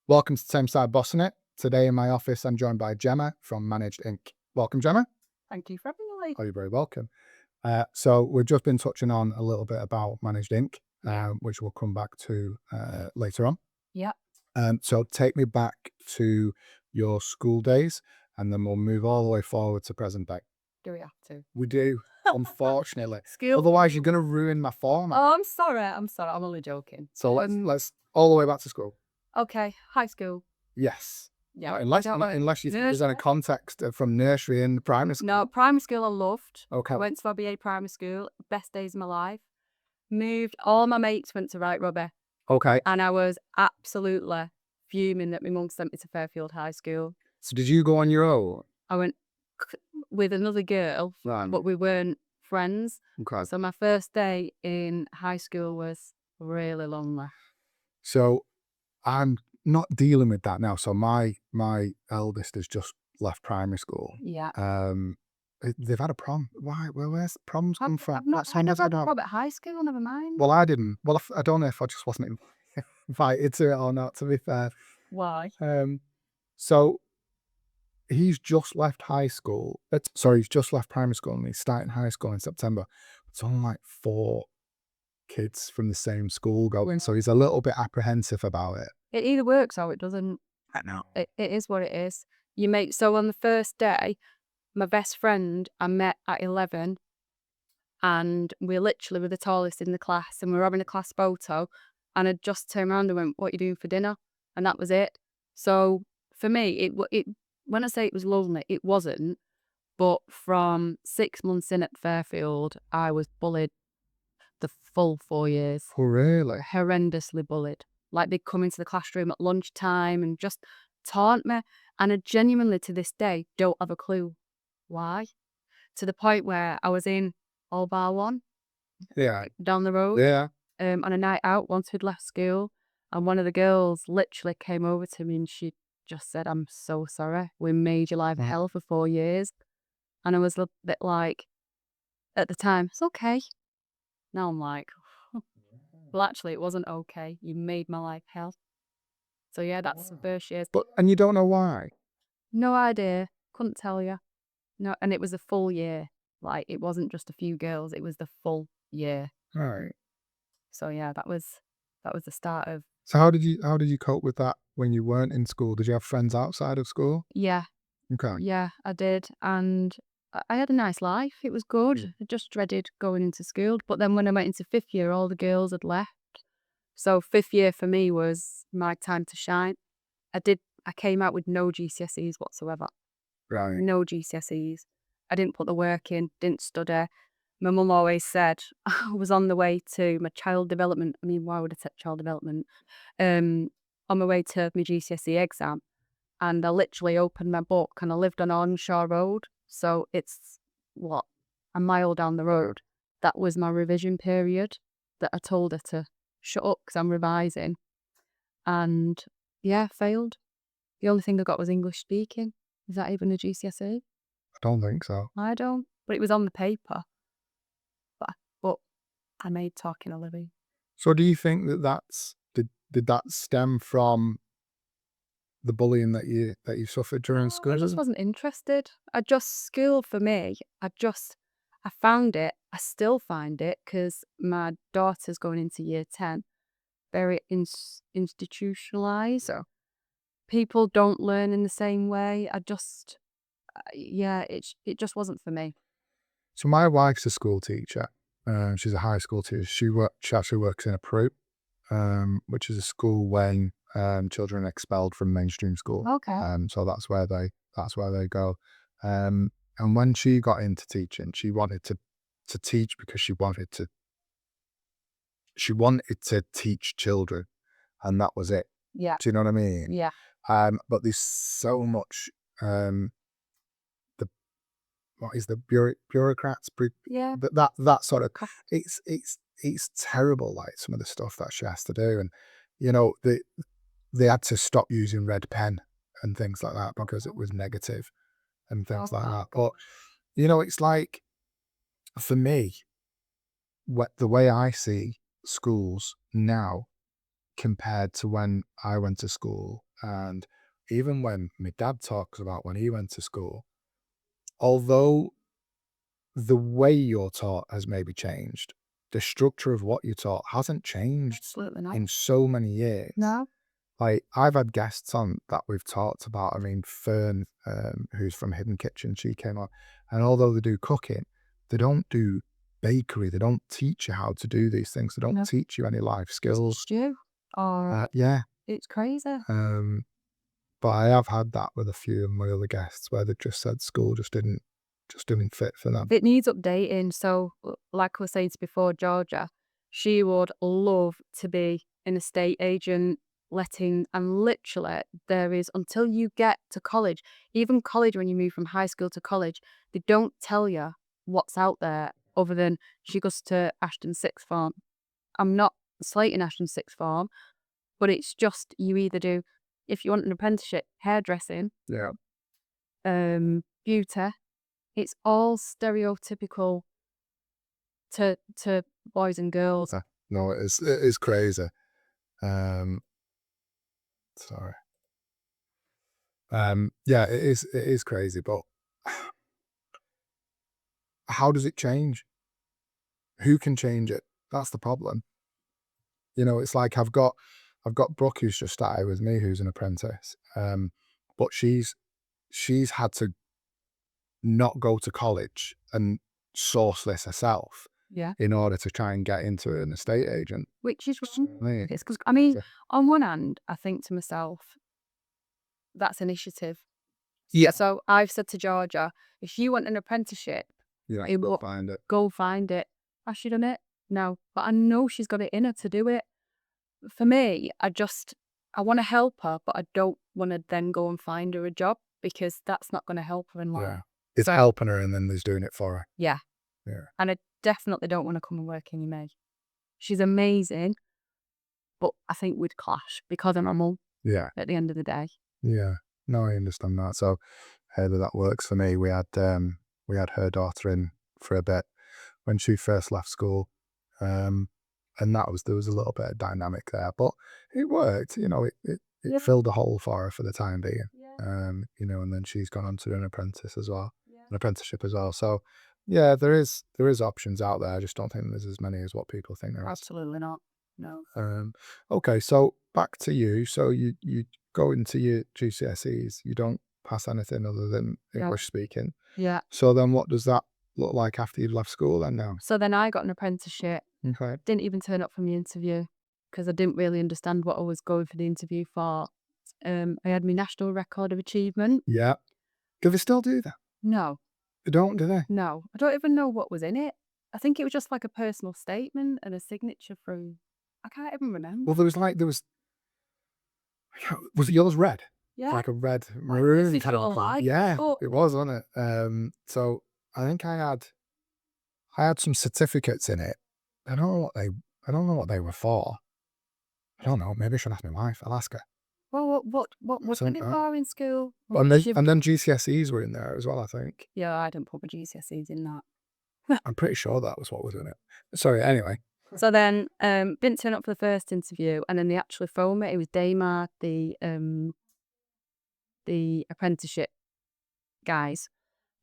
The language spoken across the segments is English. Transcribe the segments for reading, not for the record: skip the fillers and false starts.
Welcome to Same Side Bossing It. Today in my office, I'm joined by Gemma from Managed Inc. Welcome, Gemma. Thank you for having me. Oh, you're very welcome. So we've just been touching on a little bit about Managed Inc., which we'll come back to later on. Yeah. So take me back to your school days, and then we'll move all the way forward to present day. Do we have to? We do, unfortunately. School. Otherwise, you're going to ruin my format. Oh, I'm sorry. I'm only joking. So let's all the way back to school. Okay. High school. Yes. Yeah. Unless you think there's any context from nursery and primary school. No, primary school I loved. Okay. I went to RBA primary school. Best days of my life. Moved. All my mates went to Right Rubber. Okay. And I was absolutely fuming that my mum sent me to Fairfield High School. So did you go on your own? I went with another girl, Right. but we weren't friends. Okay. So my first day in high school was really lonely. So I'm not dealing with that now. So my eldest has just left primary school. Yeah. They've had a prom. Why? Where's proms come from? I never had a prom at high school, never mind. Well, I didn't. Well, I don't know if I just wasn't invited to it or not, to be fair. Why? So he's just left high school. He's just left primary school and he's starting high school in September. It's only like 4 kids from the same school going, so he's a little bit apprehensive about it. It either works or it doesn't. I know. It is what it is. So on the first day, my best friend I met at 11, and we literally were the tallest in the class, and we were having a class photo, and I just turned around and went, "What are you doing for dinner?" And that was it. So for me, it when I say it was lonely, it wasn't. But from 6 months in at Fairfield, I was bullied the full 4 years. Oh, really? Horrendously bullied. Like, they'd come into the classroom at lunchtime and just taunt me. And I genuinely, to this day, don't have a clue why. To the point where I was in All Bar One Yeah. down the road Yeah. on a night out once we'd left school. And one of the girls literally came over to me and she just said, "I'm so sorry. We made your life hell for 4 years." And I was a bit like, at the time, it's okay. Now I'm like, well, actually, it wasn't okay. You made my life hell. So yeah, that's the first years. And you don't know why? No idea. Couldn't tell you. No, and it was a full year. Like, it wasn't just a few girls. It was the full year. All right. So yeah, that was the start of. So how did you cope with that when you weren't in school? Did you have friends outside of school? Yeah. Okay. Yeah, I did. And I had a nice life. It was good. I just dreaded going into school. But then when I went into 5th year, all the girls had left. So 5th year for me was my time to shine. I came out with no GCSEs whatsoever. Right. No GCSEs. I didn't put the work in, didn't study. My mum always said I was on the way to my child development. I mean, why would I take child development? On my way to my GCSE exam. And I literally opened my book and I lived on Onshore Road. So it's, a mile down the road. That was my revision period that I told her to shut up because I'm revising. And yeah, failed. The only thing I got was English speaking. Is that even a GCSE? I don't think so. I don't. But it was on the paper. But I made talking a living. So do you think did that stem from the bullying that you suffered during school? I just wasn't interested. School for me, I found it, I still find it, because my daughter's going into year 10, very institutionalised. So People don't learn in the same way. It just wasn't for me. So my wife's a school teacher. She's a high school teacher. She actually works in a PRU, which is a school when children are expelled from mainstream school. Okay. So that's where they go. And when she got into teaching, she wanted to teach because she wanted to teach children, and that was it. Yeah. Do you know what I mean? Yeah. But there's so much the bureaucrats? Yeah. That sort of, it's terrible. Like some of the stuff that she has to do, and they had to stop using red pen and things like that because it was negative and things like that. But it's like, for me, the way I see schools now compared to when I went to school, And even when my dad talks about when he went to school, although the way you're taught has maybe changed, the structure of what you're taught hasn't changed Absolutely not. in so many years. No. Like, I've had guests on that we've talked about. I mean, Fern, who's from Hidden Kitchen, she came on, and although they do cooking, they don't do bakery. They don't teach you how to do these things. They don't No. teach you any life skills. Stew. Or Yeah. it's crazy. But I have had that with a few of my other guests where they just said school just didn't fit for them. It needs updating. So, like I was saying before, Georgia, she would love to be an estate agent, letting, and literally, there is, until you get to college, even college, when you move from high school to college, they don't tell you what's out there other than she goes to Ashton sixth form. I'm not slating Ashton sixth form, but it's just you either do, if you want an apprenticeship, hairdressing, Yeah. beauty. It's all stereotypical to boys and girls. No, it is crazy. Sorry. Yeah, it is crazy, but how does it change? Who can change it? That's the problem. You know, it's like I've got Brooke who's just started with me, who's an apprentice. But she's had to not go to college and source this herself Yeah. in order to try and get into an estate agent. Which is wrong. Me. It's 'cause, I mean, on one hand, I think to myself, that's initiative. Yeah. So I've said to Georgia, if you want an apprenticeship, Yeah, it go will- find it. go find it. Has she done it? No. But I know she's got it in her to do it. For me, I want to help her, but I don't want to then go and find her a job because that's not going to help her in life. Yeah. It's helping her and then there's doing it for her. Yeah. Yeah. And I definitely don't want to come and work in May. She's amazing, but I think we'd clash because I'm a mum Yeah. at the end of the day. Yeah. No, I understand that. So Heather, that works for me. We had her daughter in for a bit when she first left school. And there was a little bit of dynamic there, but it worked. You know, it Yeah. filled a hole for her for the time being. Yeah. You know, and then she's gone on to do an apprenticeship as well. So yeah, there is options out there. I just don't think there's as many as what people think there is. Absolutely not. No. Okay, so back to you. So you go into your GCSEs, you don't pass anything other than No. English speaking. Yeah. So then what does that look like after you've left school then now? So then I got an apprenticeship. Okay. Didn't even turn up for the interview because I didn't really understand what I was going for the interview for. I had my national record of achievement. Yeah. Do they still do that? No. They don't, do they? No. I don't even know what was in it. I think it was just like a personal statement and a signature through. I can't even remember. Well, was it yours red? Yeah. Like a red maroon This is all colour. I Yeah, thought. it was, wasn't it? So I think I had some certificates in it. I don't know what they were for. I don't know. Maybe I should ask my wife. I'll ask her. Well, what was Something it like that. for in school? And then GCSEs were in there as well, I think. Yeah, I didn't put my GCSEs in that. I'm pretty sure that was what was in it. Sorry, anyway. So then, didn't turn up for the first interview, and then they actually phoned me. It was Daymar, the apprenticeship guys,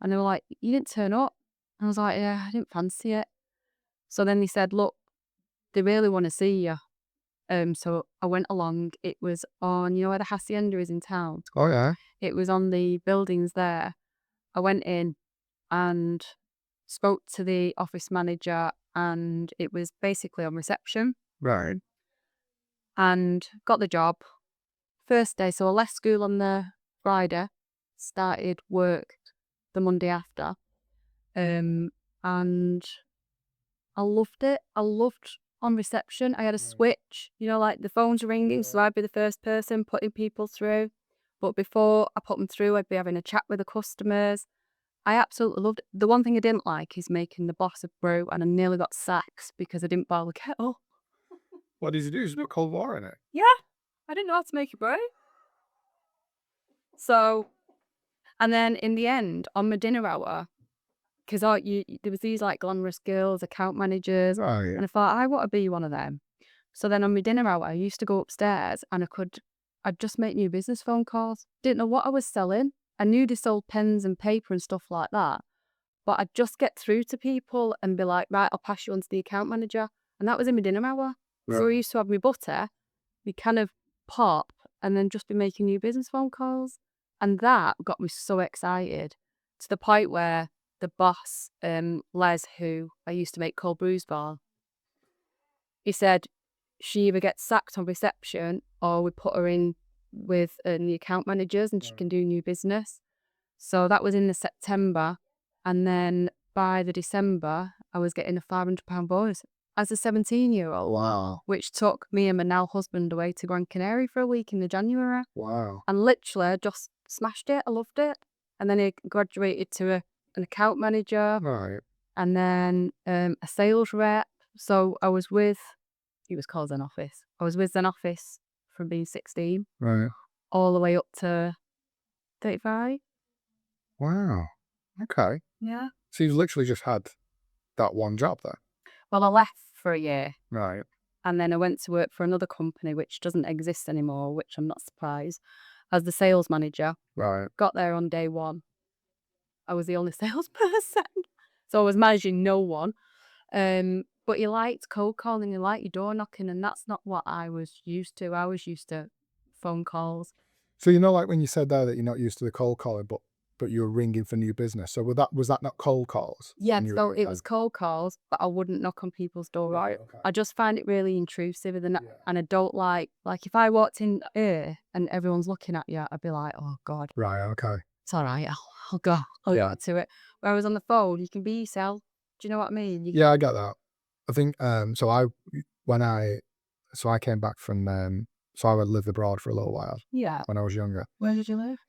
and they were like, "You didn't turn up." And I was like, "Yeah, I didn't fancy it." So then they said, "Look, they really want to see you." So I went along. It was on, you know where the Hacienda is in town? Oh, yeah. It was on the buildings there. I went in and spoke to the office manager, and it was basically on reception, Right. and got the job. First day, so I left school on the Friday, started work the Monday after, and I loved it. I loved on reception. I had a switch, you know, like the phone's ringing, so I'd be the first person putting people through. But before I put them through, I'd be having a chat with the customers. I absolutely loved it. The one thing I didn't like is making the boss a brew, and I nearly got sacked because I didn't boil the kettle. What did you do? Just put cold water in it? Yeah, I didn't know how to make a brew. So, and then in the end, on my dinner hour, because there was these like glamorous girls, account managers, Oh, yeah. and I thought I want to be one of them. So then on my dinner hour, I used to go upstairs and I could I'd just make new business phone calls. Didn't know what I was selling. I knew they sold pens and paper and stuff like that. But I'd just get through to people and be like, right, I'll pass you on to the account manager. And that was in my dinner hour. So I used to have my butter, we kind of pop, and then just be making new business phone calls. And that got me so excited to the point where the boss, Les, who I used to make cold brews for, he said she either gets sacked on reception or we put her in with the account managers and she can do new business. So that was in the September. And then by the December, I was getting a £500 bonus as a 17-year-old. Wow. Which took me and my now husband away to Gran Canaria for a week in the January. Wow. And literally just smashed it. I loved it. And then I graduated to an account manager. Right. And then a sales rep. So I was with, he was called Zen Office. I was with Zen Office from being 16 Right. all the way up to 35. Wow. Okay. Yeah. So you've literally just had that one job there. Well, I left for a year. Right. And then I went to work for another company which doesn't exist anymore, which I'm not surprised, as the sales manager. Right. Got there on day one. I was the only salesperson. So I was managing no one. But you liked cold calling, you liked your door knocking, and that's not what I was used to. I was used to phone calls. So like when you said there that you're not used to the cold calling, but you were ringing for new business. So was that not cold calls? Yeah, when you were so doing it that? was cold calls, but I wouldn't knock on people's door. Right. Okay. I just find it really intrusive, and I don't like if I walked in here and everyone's looking at you, I'd be like, oh God, Right. Okay. it's all right, I'll go to it. Whereas on the phone, you can be yourself. Do you know what I mean? Yeah, I get that. I think so I came back from so I lived abroad for a little while Yeah. when I was younger. Where did you live?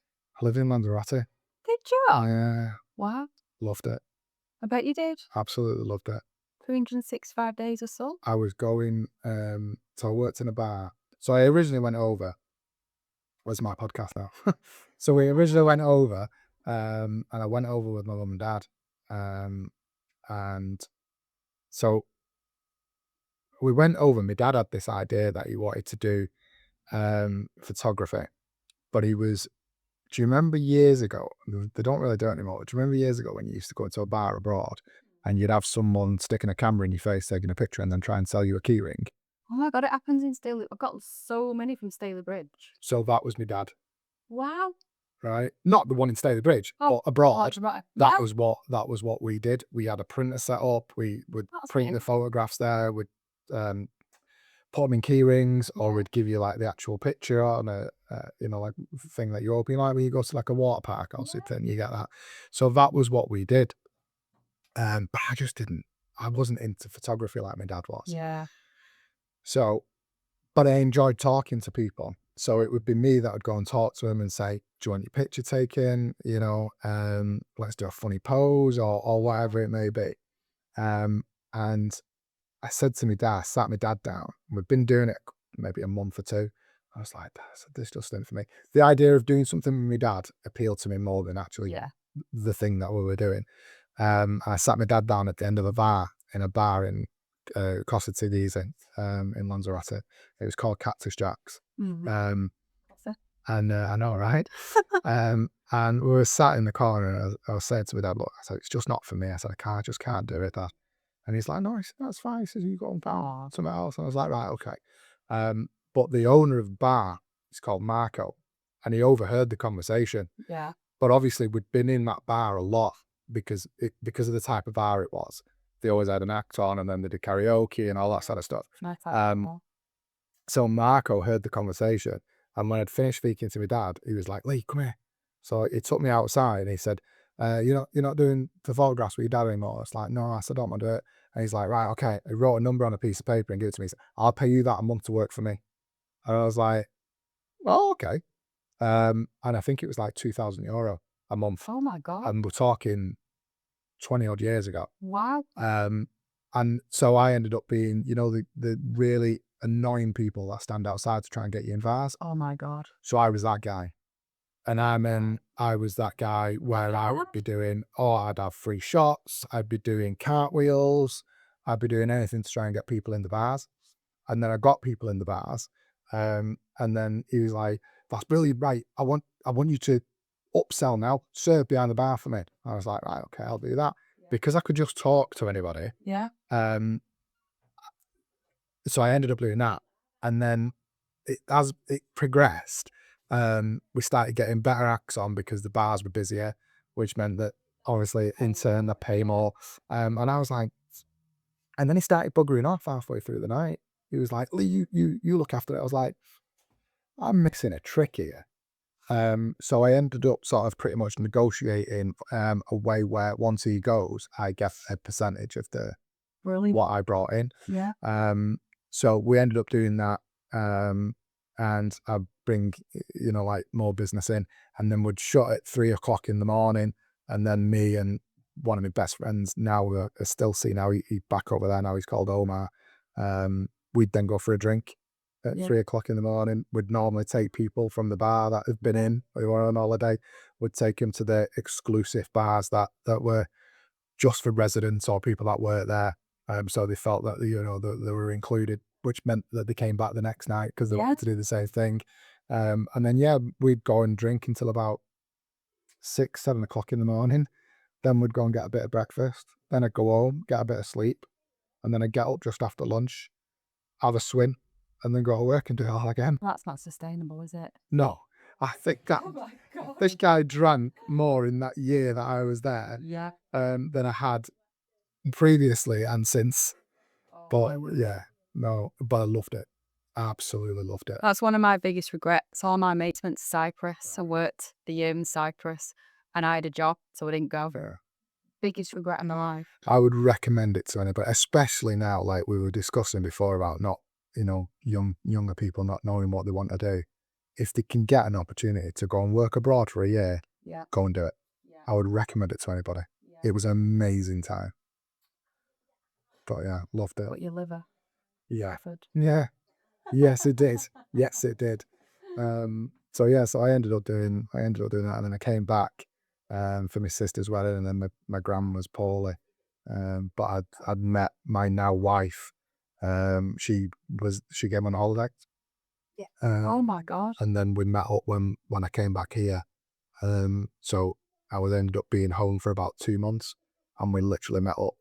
I lived in Lanzarote. Did you? Yeah, Wow. loved it. I bet you did. Absolutely loved it. 365 days or so. I was going so I worked in a bar. So I originally went over. Where's my podcast now? So we originally went over and I went over with my mum and dad. And so we went over. My dad had this idea that he wanted to do photography, but he was. Do you remember years ago? They don't really do it anymore. Do you remember years ago when you used to go into a bar abroad and you'd have someone sticking a camera in your face, taking a picture, and then try and sell you a keyring? Oh my God, it happens in Staley. I've got so many from Staley Bridge. So that was my dad, Wow. right? Not the one in Staley Bridge, but abroad. Right. That was what we did. We had a printer set up. We would print the photographs there. We'd put them in key rings, or we'd give you like the actual picture on a like thing that you open, like when you go to like a water park or something, you get that. So that was what we did. But I wasn't into photography like my dad was. Yeah. So, but I enjoyed talking to people. So it would be me that would go and talk to them and say, do you want your picture taken? Let's do a funny pose or whatever it may be. And I said to my dad, I sat my dad down. We've been doing it maybe a month or two. I was like, this just isn't for me. The idea of doing something with my dad appealed to me more than actually the thing that we were doing. I sat my dad down at the end of in a bar in Costa Teguise in Lanzarote. It was called Cactus Jack's. And I know, right? And we were sat in the corner and I was saying to my dad, look, I said, it's just not for me. I said, I just can't do it, Dad. And he's like, no, that's fine. He says, you go and find something else. And I was like, right, okay. But the owner of the bar is called Marco, and he overheard the conversation. Yeah. But obviously, we'd been in that bar a lot because of the type of bar it was. They always had an act on, and then they did karaoke and all that sort of stuff. So Marco heard the conversation, and when I'd finished speaking to my dad, he was like, Lee, come here. So he took me outside and he said, you're not doing the photographs with your dad anymore? I was like, no, I said, I don't want to do it. And he's like, right, okay. He wrote a number on a piece of paper and gave it to me. He said, I'll pay you that a month to work for me. And I was like, oh, okay. And I think it was like €2,000 a month. Oh my God. And we're talking 20 odd years ago. Wow. And so I ended up being, the really annoying people that stand outside to try and get you in bars. Oh my God. So I was that guy. And I was that guy where I would be doing, I'd have free shots, I'd be doing cartwheels, I'd be doing anything to try and get people in the bars. And then I got people in the bars, And then he was like, "That's brilliant, right, I want you to upsell now, serve behind the bar for me." I was like, "Right, okay, I'll do that." Because I could just talk to anybody, Yeah. um, so I ended up doing that. And then as it progressed, we started getting better acts on because the bars were busier, which meant that obviously in turn they pay more. And I was like, and then he started buggering off halfway through the night. He was like, "Lee, you look after it." I was like, "I'm missing a trick here." So I ended up sort of pretty much negotiating a way where once he goes, I get a percentage of the Really? what I brought in. Yeah. So we ended up doing that, and I bring like more business in, and then we'd shut at 3 o'clock in the morning, and then me and one of my best friends now are still see now he's back over there now. He's called Omar. We'd then go for a drink at Yeah. 3 o'clock in the morning. We'd normally take people from the bar that have been in, who were on holiday. We'd take them to the exclusive bars that were just for residents or people that work there. So they felt that that they were included, which meant that they came back the next night because they Yeah. wanted to do the same thing. And then we'd go and drink until about 6, 7 o'clock in the morning. Then we'd go and get a bit of breakfast. Then I'd go home, get a bit of sleep, and then I'd get up just after lunch, have a swim, and then go to work and do it all again. That's not sustainable, is it? No, I think that my God. this guy drank more in that year that I was there Yeah. than I had previously and since. But yeah, no, but I loved it. Absolutely loved it. That's one of my biggest regrets. All my mates went to Cyprus. I worked the year in Cyprus and I had a job, so I didn't go. Yeah. Biggest regret in my life. I would recommend it to anybody, especially now, like we were discussing before about not, younger people not knowing what they want to do. If they can get an opportunity to go and work abroad for a year, Yeah. go and do it. Yeah. I would recommend it to anybody. Yeah. It was an amazing time. But yeah, loved it. Got your liver. Yeah. Offered. Yeah. Yes, it did. Yes, it did. So I ended up doing that, and then I came back for my sister's wedding, and then my gran was poorly. But I'd met my now wife. She came on holiday. Yeah. Uh, Oh my God. and then we met up when I came back here. So I would end up being home for about 2 months, and we literally met up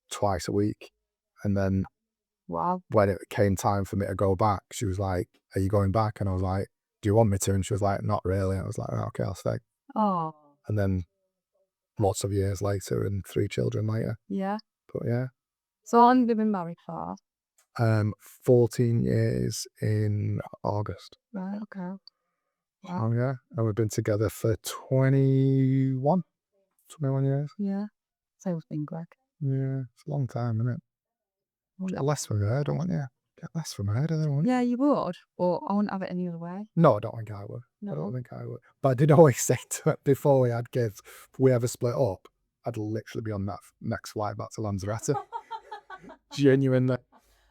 twice a week. And then Wow. when it came time for me to go back, she was like, "Are you going back?" And I was like, "Do you want me to?" And she was like, "Not really." I was like, "Oh, okay, I'll stay." Oh. And then lots of years later and 3 children later. Yeah. But yeah, So how long have you been married for? 14 years in August. Right. Okay. Wow. Oh yeah, and we've been together for 21 years. Yeah. Same thing, Greg. Yeah, it's a long time, isn't it? Get less from her, don't want you? Get less from her, don't want you? Yeah, you would, but I wouldn't have it any other way. No, I don't think I would. I No. don't think I would. But I did always say to her before we had kids, if we ever split up, I'd literally be on that next flight back to Lanzarote. Genuinely.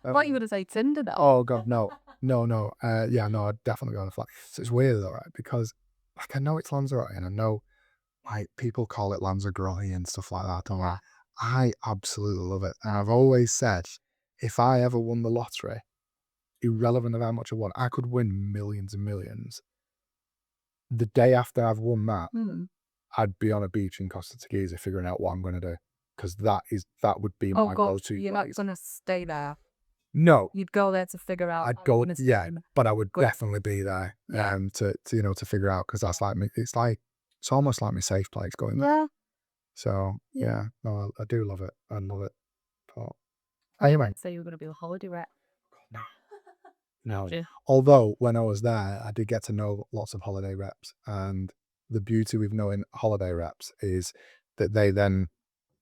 I thought you would have said Tinder though. Oh God, no. No. Yeah, no, I'd definitely be on a flight. So it's weird though, right? Because like I know it's Lanzarote and I know like people call it Lanzarote and stuff like that. Don't I absolutely love it. And I've always said if I ever won the lottery, irrelevant of how much I won, I could win millions and millions. The day after I've won that, I'd be on a beach in Costa Teguise figuring out what I'm going to do because that would be Oh my God, go-to you're not place. gonna stay there. No, You'd go there to figure out. I'd how go, you're gonna yeah, spend. but I would Good. definitely be there Yeah. to figure out because that's like me. It's almost like my safe place going there. Yeah. So Yeah. yeah, no, I do love it. I love it. But anyway, So you were gonna be a holiday rep. no. Yeah. Although when I was there, I did get to know lots of holiday reps, and the beauty with knowing holiday reps is that they then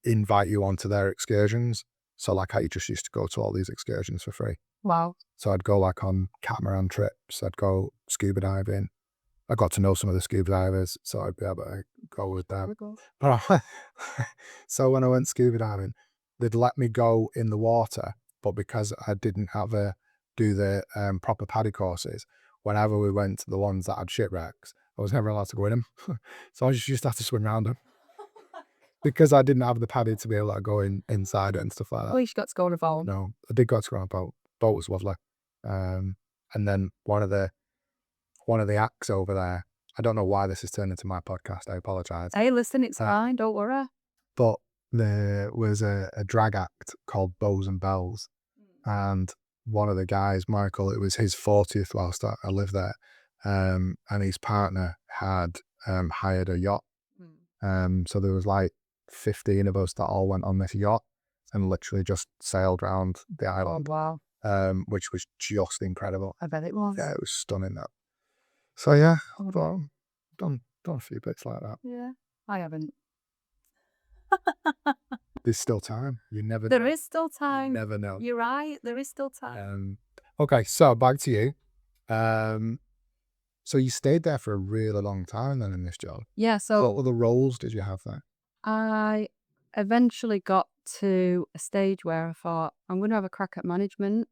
invite you onto their excursions. So like I just used to go to all these excursions for free. Wow. So I'd go like on catamaran trips, I'd go scuba diving. I got to know some of the scuba divers, so I'd be able to go with them. But so when I went scuba diving, they'd let me go in the water, but because I didn't do the proper paddy courses, whenever we went to the ones that had shipwrecks, I was never allowed to go in them. So I just used to have to swim around them because I didn't have the paddy to be able to go inside it and stuff like At that. least you got to go on a boat. No, I did go to go on a boat. Boat was lovely. And then one of the acts over there, I don't know why this has turned into my podcast, I apologise. Hey, listen, it's fine, don't worry. But there was a drag act called Bows and Bells, and one of the guys, Michael, it was his 40th whilst I lived there, and his partner had hired a yacht. So there was like 15 of us that all went on this yacht and literally just sailed around the Oh, island, wow. which was just incredible. I bet it was. Yeah, it was stunning that. So yeah, Oh, done a few bits like that. yeah, I haven't. There's still time. You never There know. is still time. Never know. You're right, there is still time. Okay, so back to you. So you stayed there for a really long time then in this job. Yeah, so What other roles did you have there? I eventually got to a stage where I thought, I'm going to have a crack at management.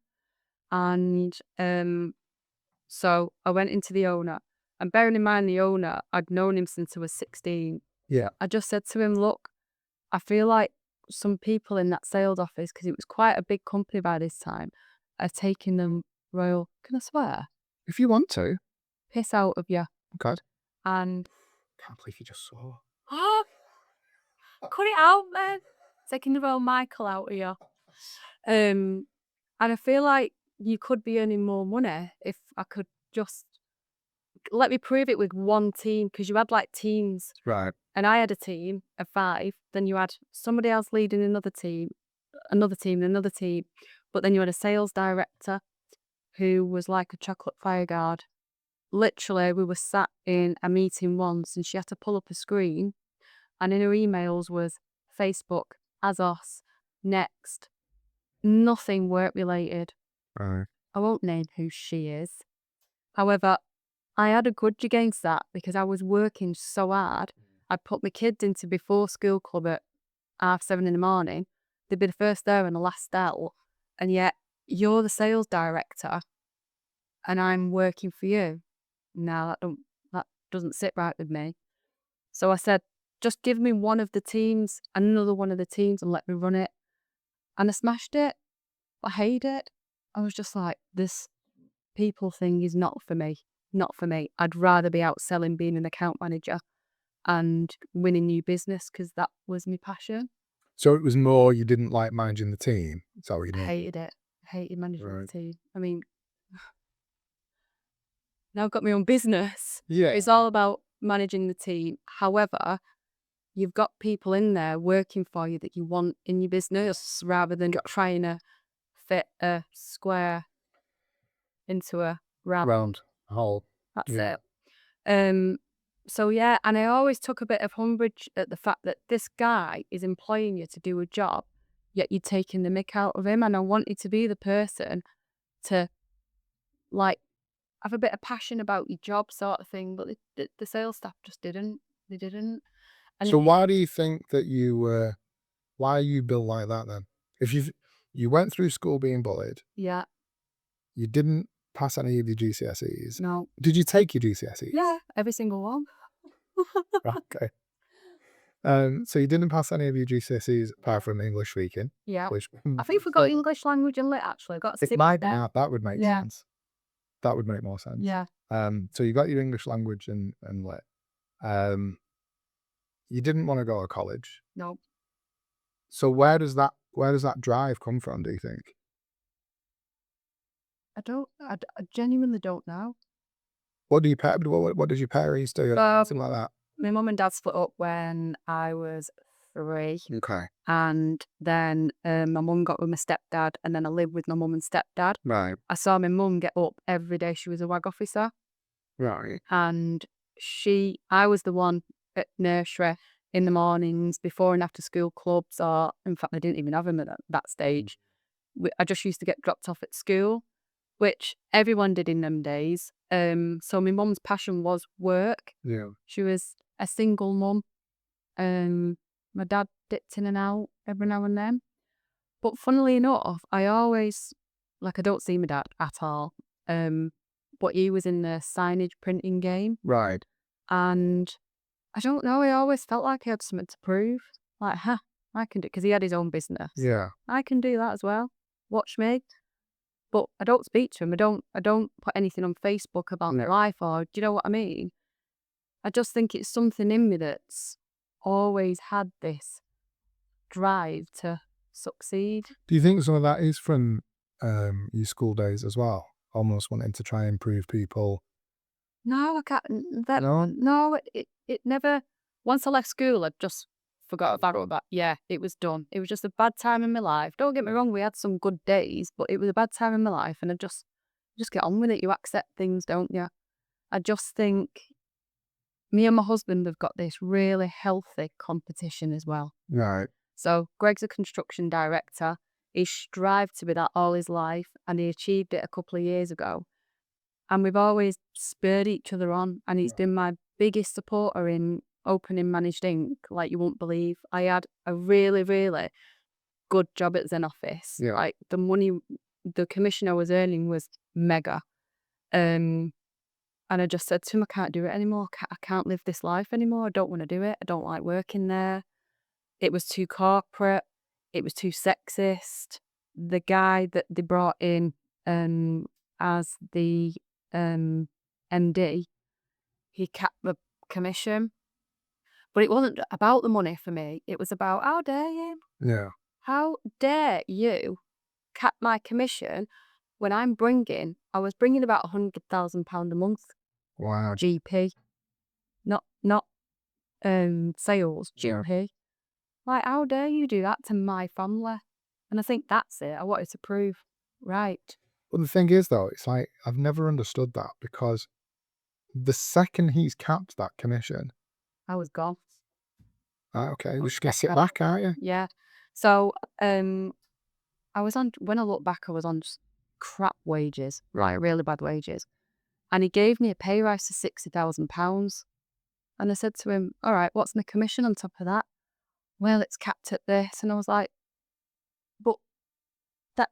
And so I went into the owner. And bearing in mind the owner, I'd known him since I was 16. Yeah. I just said to him, look, I feel like some people in that sales office, because it was quite a big company by this time, are taking them royal, can I swear? If you want to. Piss out of you. Okay. And Can't believe you just saw. cut it out, man. Taking the royal Michael out of you. And I feel like you could be earning more money if I could just let me prove it with one team, because you had like teams. Right. And I had a team of 5. Then you had somebody else leading another team, another team. But then you had a sales director who was like a chocolate Fireguard. Literally, we were sat in a meeting once and she had to pull up a screen, and in her emails was Facebook, Azos, Next, nothing work related. Right. I won't name who she is. However, I had a grudge against that because I was working so hard. I'd put my kids into before school club at 7:30 in the morning. They'd be the first there and the last out. And yet you're the sales director and I'm working for you. Now that doesn't sit right with me. So I said, just give me one of the teams, another one of the teams, and let me run it. And I smashed it. I hated it. I was just like, this people thing is not for me. Not for me. I'd rather be out selling, being an account manager and winning new business, because that was my passion. So it was more you didn't like managing the team. Is that what you I mean? hated it. I hated managing Right. the team. I mean, now I've got my own business. Yeah. It's all about managing the team. However, you've got people in there working for you that you want in your business, rather than trying to fit a square into a round hole. That's Yeah. it. So yeah, and I always took a bit of umbrage at the fact that this guy is employing you to do a job, yet you're taking the mick out of him. And I wanted to be the person to, like, have a bit of passion about your job, sort of thing. But the sales staff just didn't. They didn't. And So why do you think that why are you built like that then? If you went through school being bullied, yeah, you didn't pass any of your GCSEs. no, Did you take your GCSEs? yeah, every single one. Okay. So you didn't pass any of your GCSEs apart from English speaking. Yeah, Which I think we got English language and lit. Actually, got a it might that would make Yeah. sense. That would make more sense. Yeah, So you got your English language and lit. You didn't want to go to college. no, So where does that drive come from, do you think? I don't. I genuinely don't know. What do what did your parents do? Something like that. My mum and dad split up when I was 3, Okay. and then my mum got with my stepdad, and then I lived with my mum and stepdad. Right. I saw my mum get up every day. She was a WAG officer, Right. and I was the one at nursery in the mornings before and after school clubs, or in fact, I didn't even have them at that stage. I just used to get dropped off at school, which everyone did in them days. So my mum's passion was work. Yeah. She was a single mum. My dad dipped in and out every now and then. But funnily enough, I always, I don't see my dad at all. But he was in the signage printing game. Right. And I don't know, I always felt like he had something to prove. Like, I can do, because he had his own business. Yeah. I can do that as well. Watch me. but I don't speak to him. I don't put anything on Facebook about my life, or do you know what I mean? I just think it's something in me that's always had this drive to succeed. Do you think some of that is from your school days as well? Almost wanting to try and improve people? No, I can't. No? No, it never. Once I left school, I just forgot about it. But yeah, it was done. It was just a bad time in my life. Don't get me wrong, we had some good days, but it was a bad time in my life, and I just get on with it. You accept things, don't you? I just think me and my husband have got this really healthy competition as well. Right. So Greg's a construction director. He strived to be that all his life, and he achieved it a couple of years ago. And we've always spurred each other on, and he's been my biggest supporter in opening Managed Inc. Like you won't believe. I had a really, really good job at Zen office. Yeah. Like the money, the commission I was earning was mega. And I just said to him, I can't do it anymore. I can't live this life anymore. I don't want to do it. I don't like working there. It was too corporate. It was too sexist. The guy that they brought in as the MD, he capped the commission. But it wasn't about the money for me. It was about, how dare you? Yeah. How dare you cap my commission when I was bringing about £100,000 a month, Wow. GP, not sales, GP. Like, how dare you do that to my family? And I think that's it. I wanted to prove right. Well, the thing is, though, it's like I've never understood that because the second he's capped that commission, I was gone. okay, we just get it back, aren't you? Yeah. So, I was on, when I look back, I was on just crap wages, right? Really bad wages. And he gave me a pay rise to £60,000. And I said to him, all right, what's my commission on top of that? Well, it's capped at this. And I was like, but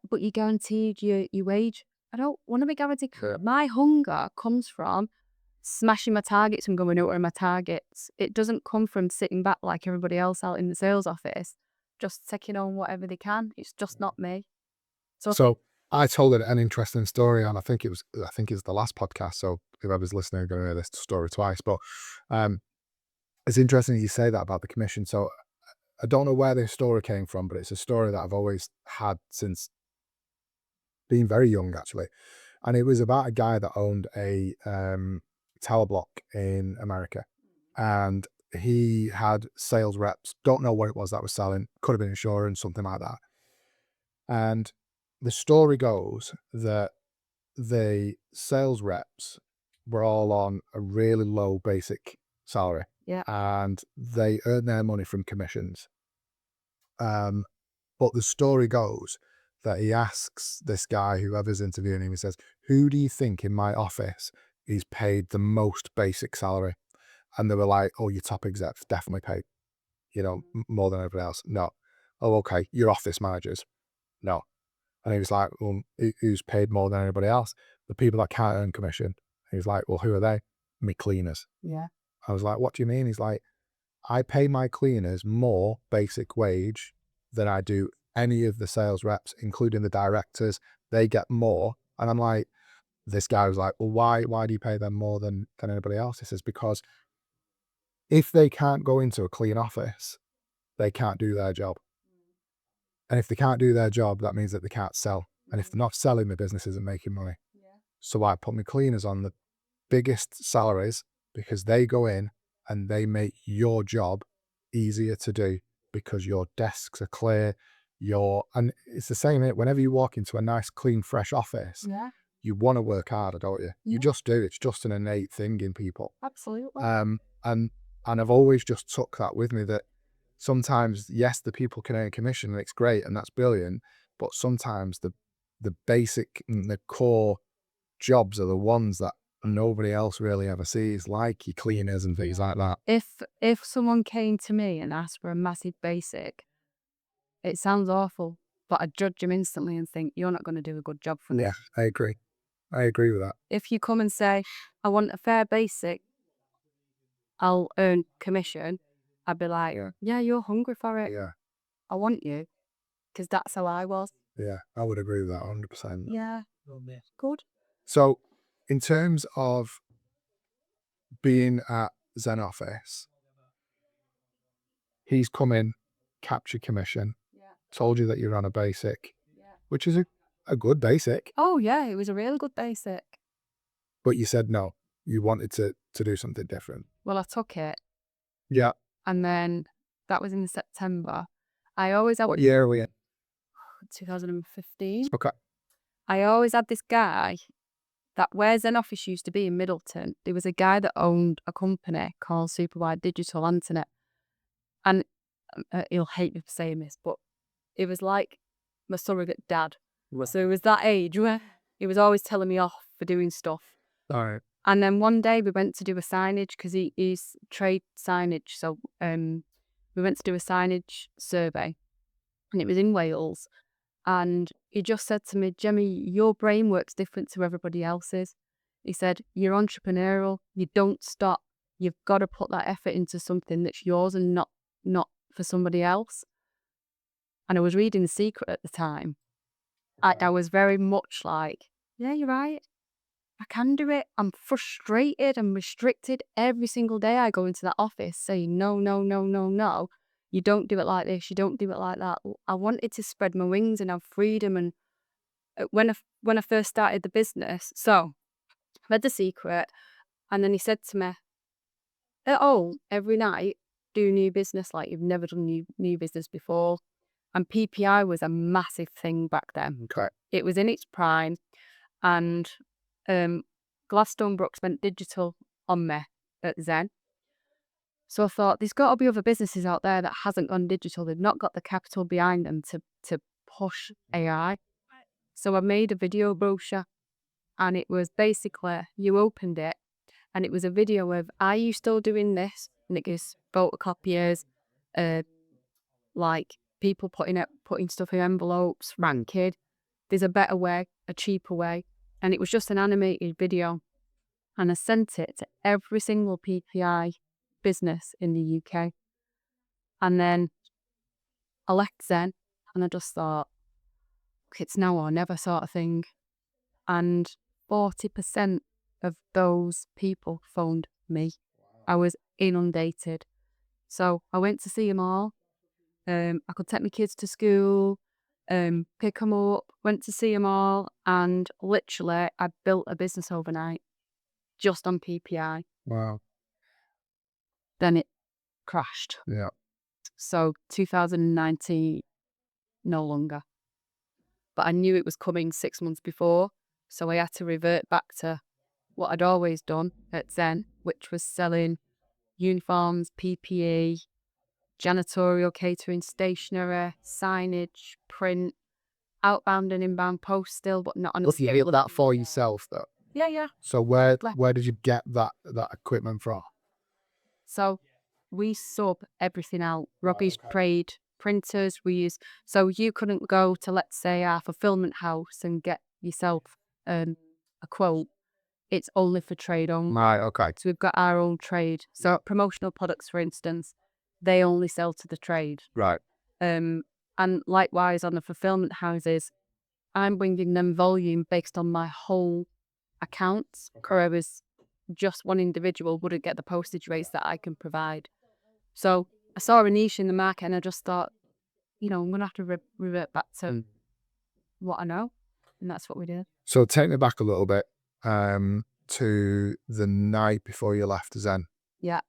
but you guaranteed your wage. I don't want to be guaranteed. Yeah. My hunger comes from smashing my targets and going over my targets. It doesn't come from sitting back like everybody else out in the sales office, just taking on whatever they can. It's just not me. So I think, So I told an interesting story, and I think it's the last podcast. So whoever's listening are going to hear this story twice. But it's interesting you say that about the commission. So I don't know where this story came from, but it's a story that I've always had since being very young, actually. And it was about a guy that owned a tower block in America, and he had sales reps. Don't know what it was that was selling. Could have been insurance, something like that. And the story goes that the sales reps were all on a really low basic salary, yeah, and they earn their money from commissions. Um, but the story goes that he asks this guy, whoever's interviewing him, he says, "Who do you think in my office is paid the most basic salary?" And they were like, "Oh, your top execs definitely paid, more than everybody else." No. "Oh, okay. Your office managers." No. And he was like, "Well, who's paid more than anybody else?" "The people that can't earn commission." He was like, "Well, who are they?" "Me cleaners." yeah, I was like, "What do you mean?" He's like, "I pay my cleaners more basic wage than I do any of the sales reps, including the directors. They get more." And I'm like, this guy was like, "Well, why do you pay them more than anybody else?" He says, "Because if they can't go into a clean office, they can't do their job. And if they can't do their job, that means that they can't sell. And if they're not selling, the business isn't making money. yeah, So I put my cleaners on the biggest salaries because they go in and they make your job easier to do because your desks are clear. And it's the same, whenever you walk into a nice, clean, fresh office, yeah, you want to work harder, don't you? You yeah, just do. It's just an innate thing in people. absolutely. And I've always just took that with me that sometimes, yes, the people can earn commission and it's great and that's brilliant, but sometimes the basic and the core jobs are the ones that nobody else really ever sees, like your cleaners and things like that. If someone came to me and asked for a massive basic, it sounds awful, but I'd judge him instantly and think, you're not going to do a good job for me. Yeah, I agree. I agree with that. If you come and say, I want a fair basic, I'll earn commission, I'd be like, Yeah. yeah, you're hungry for it. Yeah. I want you, because that's how I was. Yeah, I would agree with that 100%. Yeah. Good. So, in terms of being at Zen office, he's come in, captured commission, Yeah. told you that you're on a basic, Yeah. which is a good basic, Oh yeah, it was a really good basic. but you said no. You wanted to do something different. Well, I took it, Yeah. and then that was in September. I always had What year are we in? 2015. Okay. I always had this guy that where Zen office used to be in Middleton. There was a guy that owned a company called Superwide Digital Internet, and he'll hate me for saying this, but it was like my surrogate dad. So it was that age where he was always telling me off for doing stuff. All right. And then one day we went to do a signage because he's trade signage. So we went to do a signage survey, and it was in Wales. And he just said to me, Gemma, your brain works different to everybody else's. He said, you're entrepreneurial. You don't stop. You've got to put that effort into something that's yours and not for somebody else. And I was reading The Secret at the time. I was very much like, yeah, you're right. I can do it. I'm frustrated and restricted every single day. I go into that office saying, no, no, no, no, no. You don't do it like this. You don't do it like that. I wanted to spread my wings and have freedom. And when I first started the business, so I read The Secret, and then he said to me, oh, every night do new business like you've never done new business before. And PPI was a massive thing back then. Okay. It was in its prime, and Gladstone Brooks went digital on me at Zen. So I thought, there's got to be other businesses out there that hasn't gone digital. They've not got the capital behind them to push AI. So I made a video brochure, and it was basically, you opened it, and it was a video of, are you still doing this? And it gives photocopiers, like people putting stuff in envelopes, ranking. There's a better way, a cheaper way. And it was just an animated video. And I sent it to every single PPI business in the UK. And then I left Zen, and I just thought, it's now or never sort of thing. And 40% of those people phoned me. I was inundated. So I went to see them all. I could take my kids to school, pick them up, went to see them all, and literally I built a business overnight just on PPI. Wow. Then it crashed. Yeah. So 2019, no longer. But I knew it was coming 6 months before, so I had to revert back to what I'd always done at Zen, which was selling uniforms, PPE, janitorial catering, stationery, signage, print, outbound and inbound post still, but not on. Look, you that for yourself though. Yeah. So where did you get that equipment from? So we sub everything out. Robbie's trade printers. We use, so you couldn't go to, let's say, our fulfillment house and get yourself a quote. It's only for trade only. Right. Okay. So we've got our own trade. So promotional products, for instance, they only sell to the trade. Right. And likewise on the fulfillment houses, I'm bringing them volume based on my whole accounts. Whereas just one individual wouldn't get the postage rates that I can provide. So I saw a niche in the market, and I just thought, I'm going to have to revert back to what I know. And that's what we did. So take me back a little bit to the night before you left Zen. Yeah.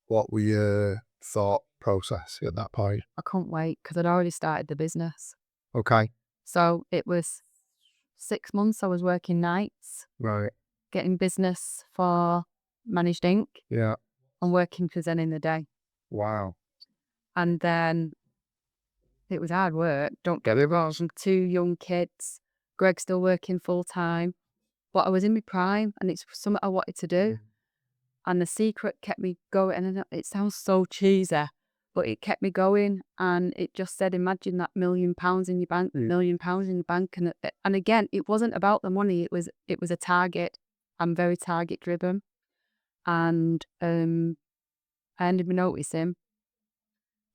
What were your thought process at that point? I couldn't wait because I'd already started the business. Okay. So it was 6 months I was working nights. Right. Getting business for Managed Inc. Yeah. And working for Zen in the day. Wow. And then it was hard work. Don't get me wrong. 2 young kids. Greg still working full time. But I was in my prime, and it's something I wanted to do. And The Secret kept me going. And it sounds so cheesy, but it kept me going. And it just said, imagine that £1 million in your bank, £1 million in your bank. And again, it wasn't about the money. It was a target. I'm very target driven. And I ended up noticing.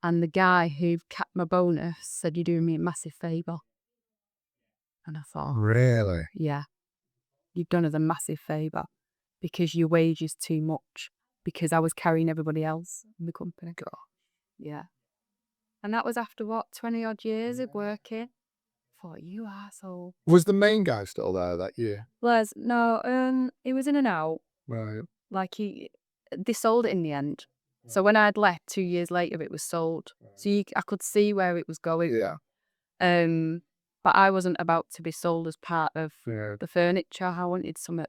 And the guy who capped my bonus said, you're doing me a massive favour. And I thought, Really? yeah, you've done us a massive favour because your wage is too much because I was carrying everybody else in the company. God. Yeah. And that was after what, 20 odd years of working? I thought, you arsehole. Was the main guy still there that year? Les, no, he was in and out. Right. Like they sold it in the end. So when I'd left 2 years later, it was sold. So I could see where it was going. Yeah. But I wasn't about to be sold as part of Yeah. the furniture. I wanted something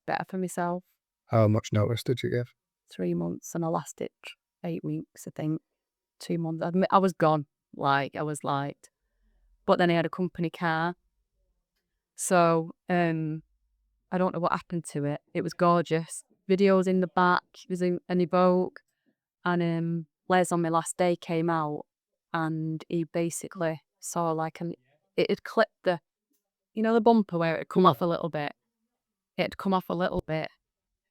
better for myself. How much notice did you give? 3 months, and I lasted 8 weeks, I think. 2 months. I was gone. Like, I was like, but then I had a company car. So, I don't know what happened to it. It was gorgeous. Videos in the back. It was an Evoque. And Les on my last day came out and he basically saw like it had clipped the bumper where it had come off a little bit. It had come off a little bit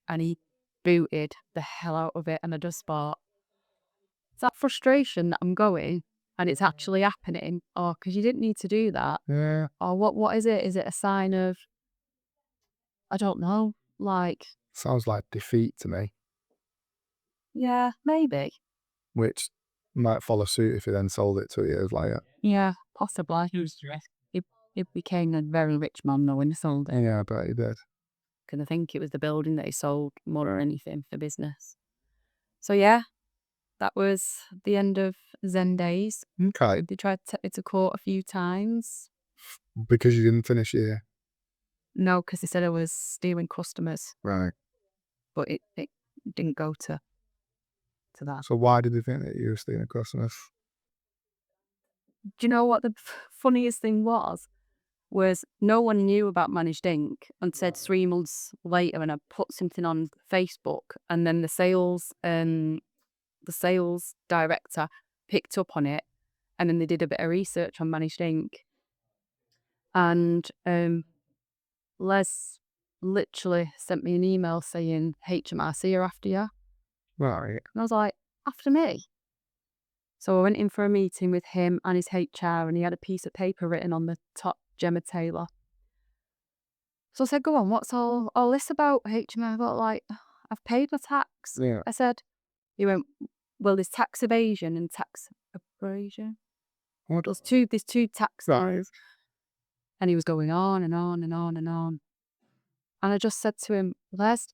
and he booted the hell out of it. And I just thought, it's that frustration that I'm going and it's actually happening. Or because you didn't need to do that. Yeah. Or what is it? Is it a sign of, I don't know, like, Sounds like defeat to me, yeah, maybe. which might follow suit if he then sold it 2 years later. Yeah, possibly. He became a very rich man though when he sold it. Yeah, I bet he did. Because I think it was the building that he sold more or anything for business. So yeah, that was the end of Zen days. Okay. They tried to take me to court a few times. Because you didn't finish year. No, because they said I was stealing customers, Right. but it didn't go to that. So why did they think that you were stealing customers? Do you know what the funniest thing was no one knew about Managed Inc. until 3 months later when I put something on Facebook and then the sales director picked up on it and then they did a bit of research on Managed Inc. And Les literally sent me an email saying HMRC are after you. Right. And I was like, after me? So I went in for a meeting with him and his HR and he had a piece of paper written on the top, Gemma Taylor. So I said, go on, what's all this about, HMR? I got like, I've paid my tax. Yeah. I said, he went, well, there's tax evasion and tax abrasion. What? There's two tax laws. And he was going on and on and on and on. And I just said to him, Les,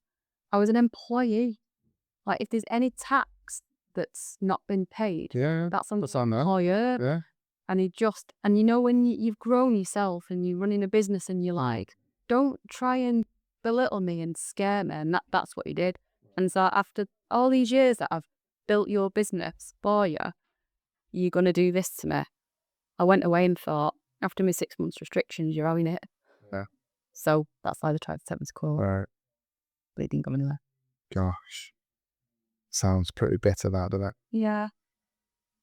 I was an employee. Like, if there's any tax that's not been paid, Yeah. that's on the on there. employer. Yeah. And when you've grown yourself and you're running a business and you're like, don't try and belittle me and scare me. And that's what he did. And so after all these years that I've built your business for you, you're going to do this to me. I went away and thought, after my 6 months restrictions, you're having it. Yeah. So that's why they tried to take me to court. Right. But it didn't go anywhere. Gosh. Sounds pretty bitter, that, doesn't it? Yeah.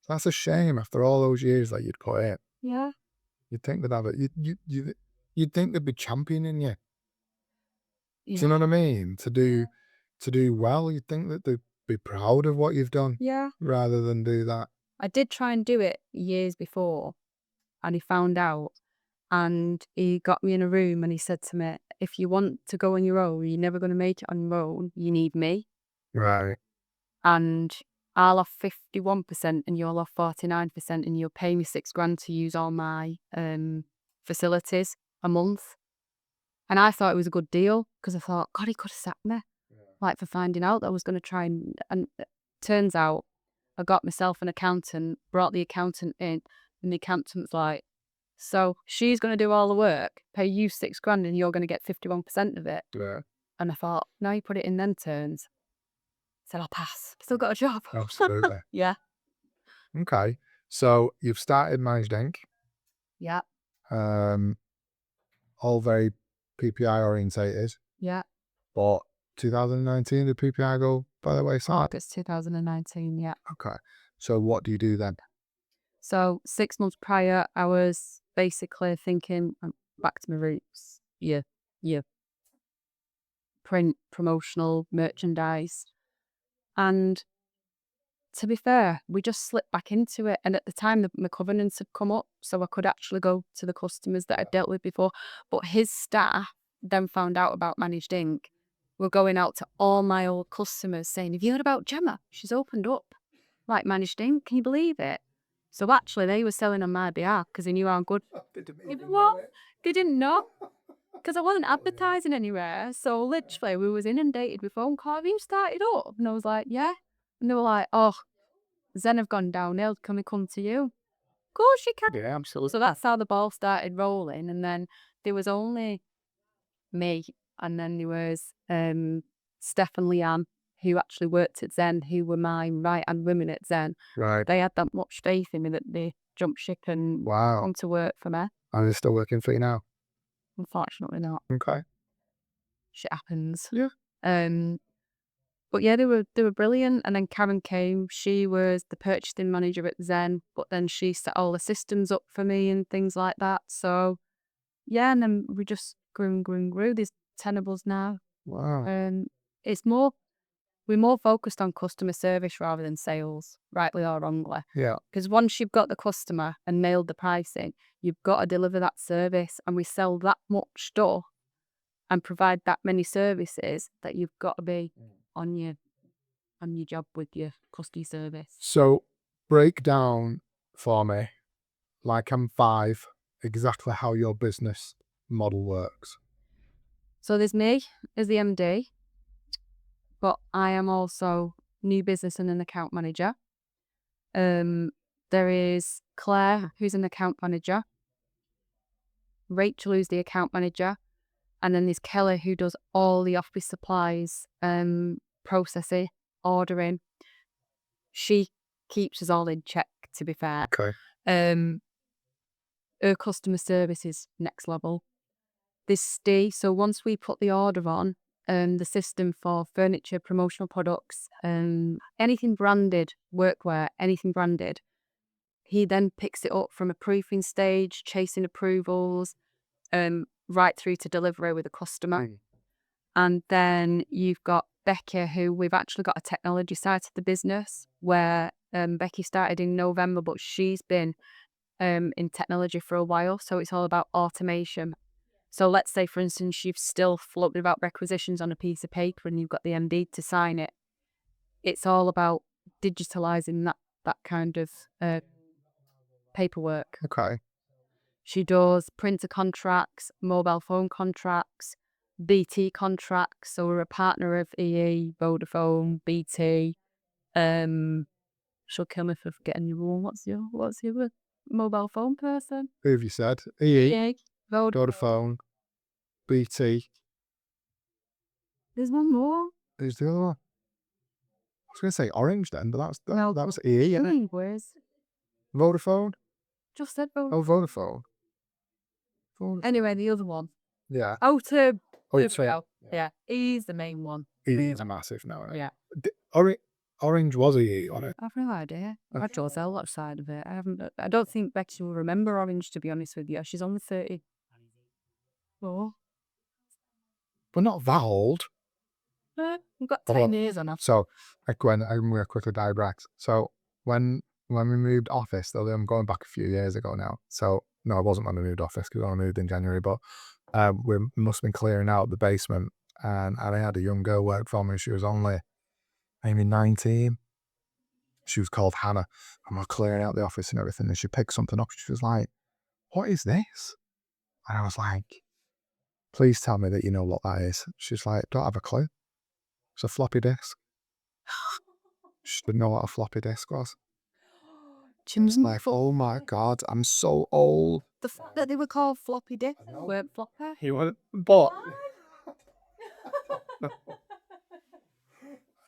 That's a shame after all those years that you'd put in. Yeah. You'd think they'd have it. You'd think they'd be championing you. Yeah. Do you know what I mean? To do well, you'd think that they'd be proud of what you've done. Yeah. Rather than do that. I did try and do it years before and he found out and he got me in a room and he said to me, if you want to go on your own, you're never going to make it on your own. You need me. Right. And I'll off 51% and you'll off 49% and you'll pay me $6,000 to use all my facilities a month. And I thought it was a good deal because I thought, God, he could have sacked me. Like for finding out that I was going to try and turns out I got myself an accountant, brought the accountant in and the accountant's like, so she's going to do all the work, pay you $6,000 and you're going to get 51% of it. Yeah. And I thought, now you put it in them terms. I said, I'll pass. Still got a job. Absolutely. Yeah. Okay. So you've started Managed Inc. Yeah. All very PPI orientated. Yeah. But 2019, did PPI go by the wayside? August 2019. Yeah. Okay. So what do you do then? So 6 months prior, I was basically thinking, I'm back to my roots. Yeah. Print, promotional, merchandise. And to be fair, we just slipped back into it. And at the time, my covenants had come up, so I could actually go to the customers that I'd dealt with before. But his staff then found out about Managed Ink. We're going out to all my old customers saying, "Have you heard about Gemma? She's opened up like Managed Ink. Can you believe it?" So actually, they were selling on my behalf because they knew how good. What? They didn't know. Because I wasn't advertising anywhere. So literally, we was inundated with phone calls. "Have you started up?" And I was like, "Yeah." And they were like, "Oh, Zen have gone downhill. Can we come to you?" Of course you can. Yeah, absolutely. So that's how the ball started rolling. And then there was only me, and then there was Steph and Leanne, who actually worked at Zen, who were my right-hand women at Zen. Right. They had that much faith in me that they jumped ship and Wow. come to work for me. And they're still working for you now? Unfortunately not. Okay. Shit happens. Yeah. But yeah, they were brilliant. And then Karen came. She was the purchasing manager at Zen, but then she set all the systems up for me and things like that. So yeah, and then we just grew and grew and grew. There's 10 of us now. Wow. We're more focused on customer service rather than sales, rightly or wrongly. Yeah. Because once you've got the customer and nailed the pricing, you've got to deliver that service, and we sell that much stuff and provide that many services that you've got to be on your job with your customer service. So break down for me, like I'm 5, exactly how your business model works. So there's me as the MD, but I am also new business and an account manager. There is Claire, who's an account manager, Rachel, who's the account manager, and then there's Kelly, who does all the office supplies, processing, ordering. She keeps us all in check, to be fair. Okay. Her customer service is next level. There's Steve, so once we put the order on, the system for furniture, promotional products, anything branded, workwear, anything branded, he then picks it up from a proofing stage, chasing approvals, right through to delivery with a customer. And then you've got Becky, who we've actually got a technology side of the business where Becky started in November, but she's been in technology for a while. So it's all about automation. So let's say, for instance, you've still floated about requisitions on a piece of paper and you've got the MD to sign it. It's all about digitalising that kind of paperwork. Okay. She does printer contracts, mobile phone contracts, BT contracts. So we're a partner of EE, Vodafone, BT. She'll kill me for forgetting your one. What's your other mobile phone person? Who have you said? EE, EE, Vodafone. Vodafone, BT. There's one more. Who's the other one? I was going to say Orange then, but that was EE, isn't it? Where's Vodafone? just said Vodafone. Oh, Vodafone. Anyway, the other one. Yeah. Oh, to it's yeah, he's the main one. EE is a massive now, right? Yeah. Orange was EE on it. I've no idea. I chose the lot side of it. I don't think Becky will remember Orange, to be honest with you. She's only 34. But not that old. We've got 10 years on her. So, I'm going to quickly digress. So, when we moved office, though, I'm going back a few years ago now. So, no, it wasn't when we moved office because I moved in January, but we must have been clearing out the basement, and I had a young girl work for me. She was only maybe 19. She was called Hannah, and we're clearing out the office and everything, and she picked something up. She was like, "What is this?" And I was like, "Please tell me that you know what that is." She's like, "Don't have a clue. It's a floppy disk." She didn't know what a floppy disk was. Jim's like, "Oh my God, I'm so old." The fact that they were called floppy disks weren't floppy. He was, but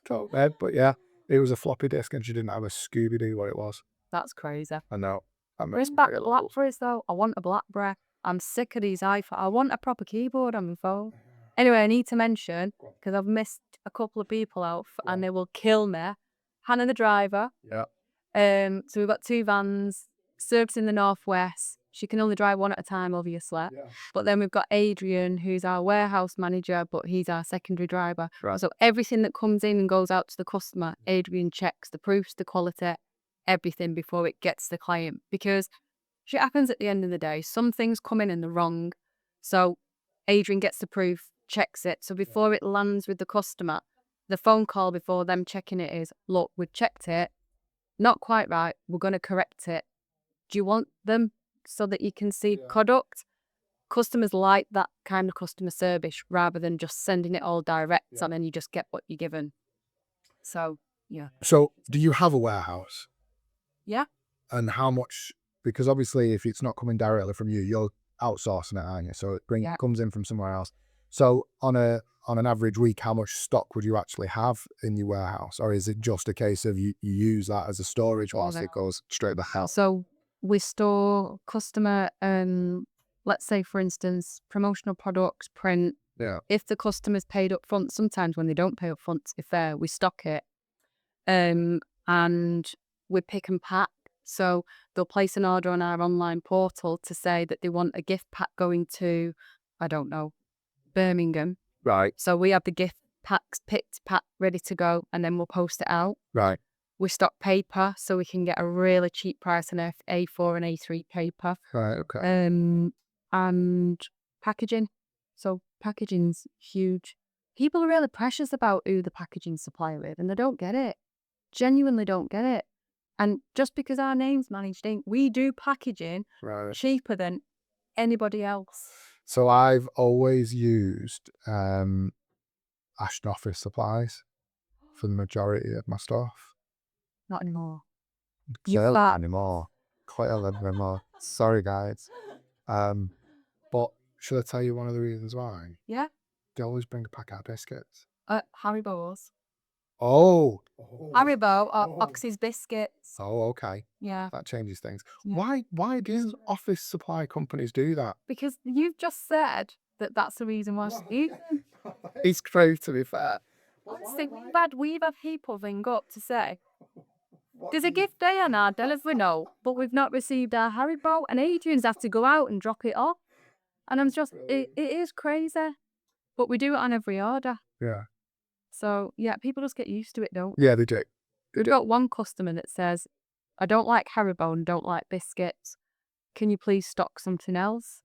don't know, but yeah, it was a floppy disk, and she didn't have a Scooby Doo what it was. That's crazy. I know. Where's Blackberries though? I want a Blackberry. I'm sick of these iPhones. I want a proper keyboard on my phone. Anyway, I need to mention, because I've missed a couple of people out and they will kill me. Hannah the driver. Yeah. So we've got 2 vans, service in the northwest. She can only drive one at a time, obviously. Yeah. But then we've got Adrian, who's our warehouse manager, but he's our secondary driver. Right. So everything that comes in and goes out to the customer, Adrian checks the proofs, the quality, everything before it gets to the client. Because shit happens at the end of the day. Some things come in and they're wrong. So Adrian gets the proof, checks it. So before it lands with the customer, the phone call before them checking it is, look, we've checked it. Not quite right. We're going to correct it. Do you want them so that you can see product? Customers like that kind of customer service rather than just sending it all direct and then you just get what you're given. So, yeah. So do you have a warehouse? Yeah. And how much, because obviously if it's not coming directly from you, you're outsourcing it, aren't you? So it comes in from somewhere else. So on an average week, how much stock would you actually have in your warehouse? Or is it just a case of you use that as a storage whilst it goes straight to the house? So we store customer, let's say for instance, promotional products, print. Yeah. If the customer's paid up front, sometimes when they don't pay up front, to be fair, we stock it. And we pick and pack. So they'll place an order on our online portal to say that they want a gift pack going to, I don't know, Birmingham. Right. So we have the gift packs picked, packed, ready to go, and then we'll post it out. Right. We stock paper, so we can get a really cheap price on A4 and A3 paper. Right. Okay. And packaging. So packaging's huge. People are really precious about who the packaging supplier is, and they don't get it. Genuinely don't get it. And just because our name's Managed Inc., we do packaging cheaper than anybody else. So I've always used Ashton Office supplies for the majority of my stuff. Not anymore. Not anymore. Quite a little bit more. Sorry, guys. But should I tell you one of the reasons why? Yeah. They always bring a packet of biscuits. Haribo's. Oh. Haribo or Oxy's biscuits. Oh, okay. Yeah. That changes things. Yeah. Why do office supply companies do that? Because you've just said that that's the reason why. It's true, to be fair. Honestly, we've had people ring up to say, there's a gift day on our delivery note, but we've not received our Haribo, and Adrian's had to go out and drop it off. And I'm just, it is crazy. But we do it on every order. Yeah. So, yeah, people just get used to it, don't they? Yeah, they do. We've got one customer that says, I don't like Haribo and don't like biscuits. Can you please stock something else?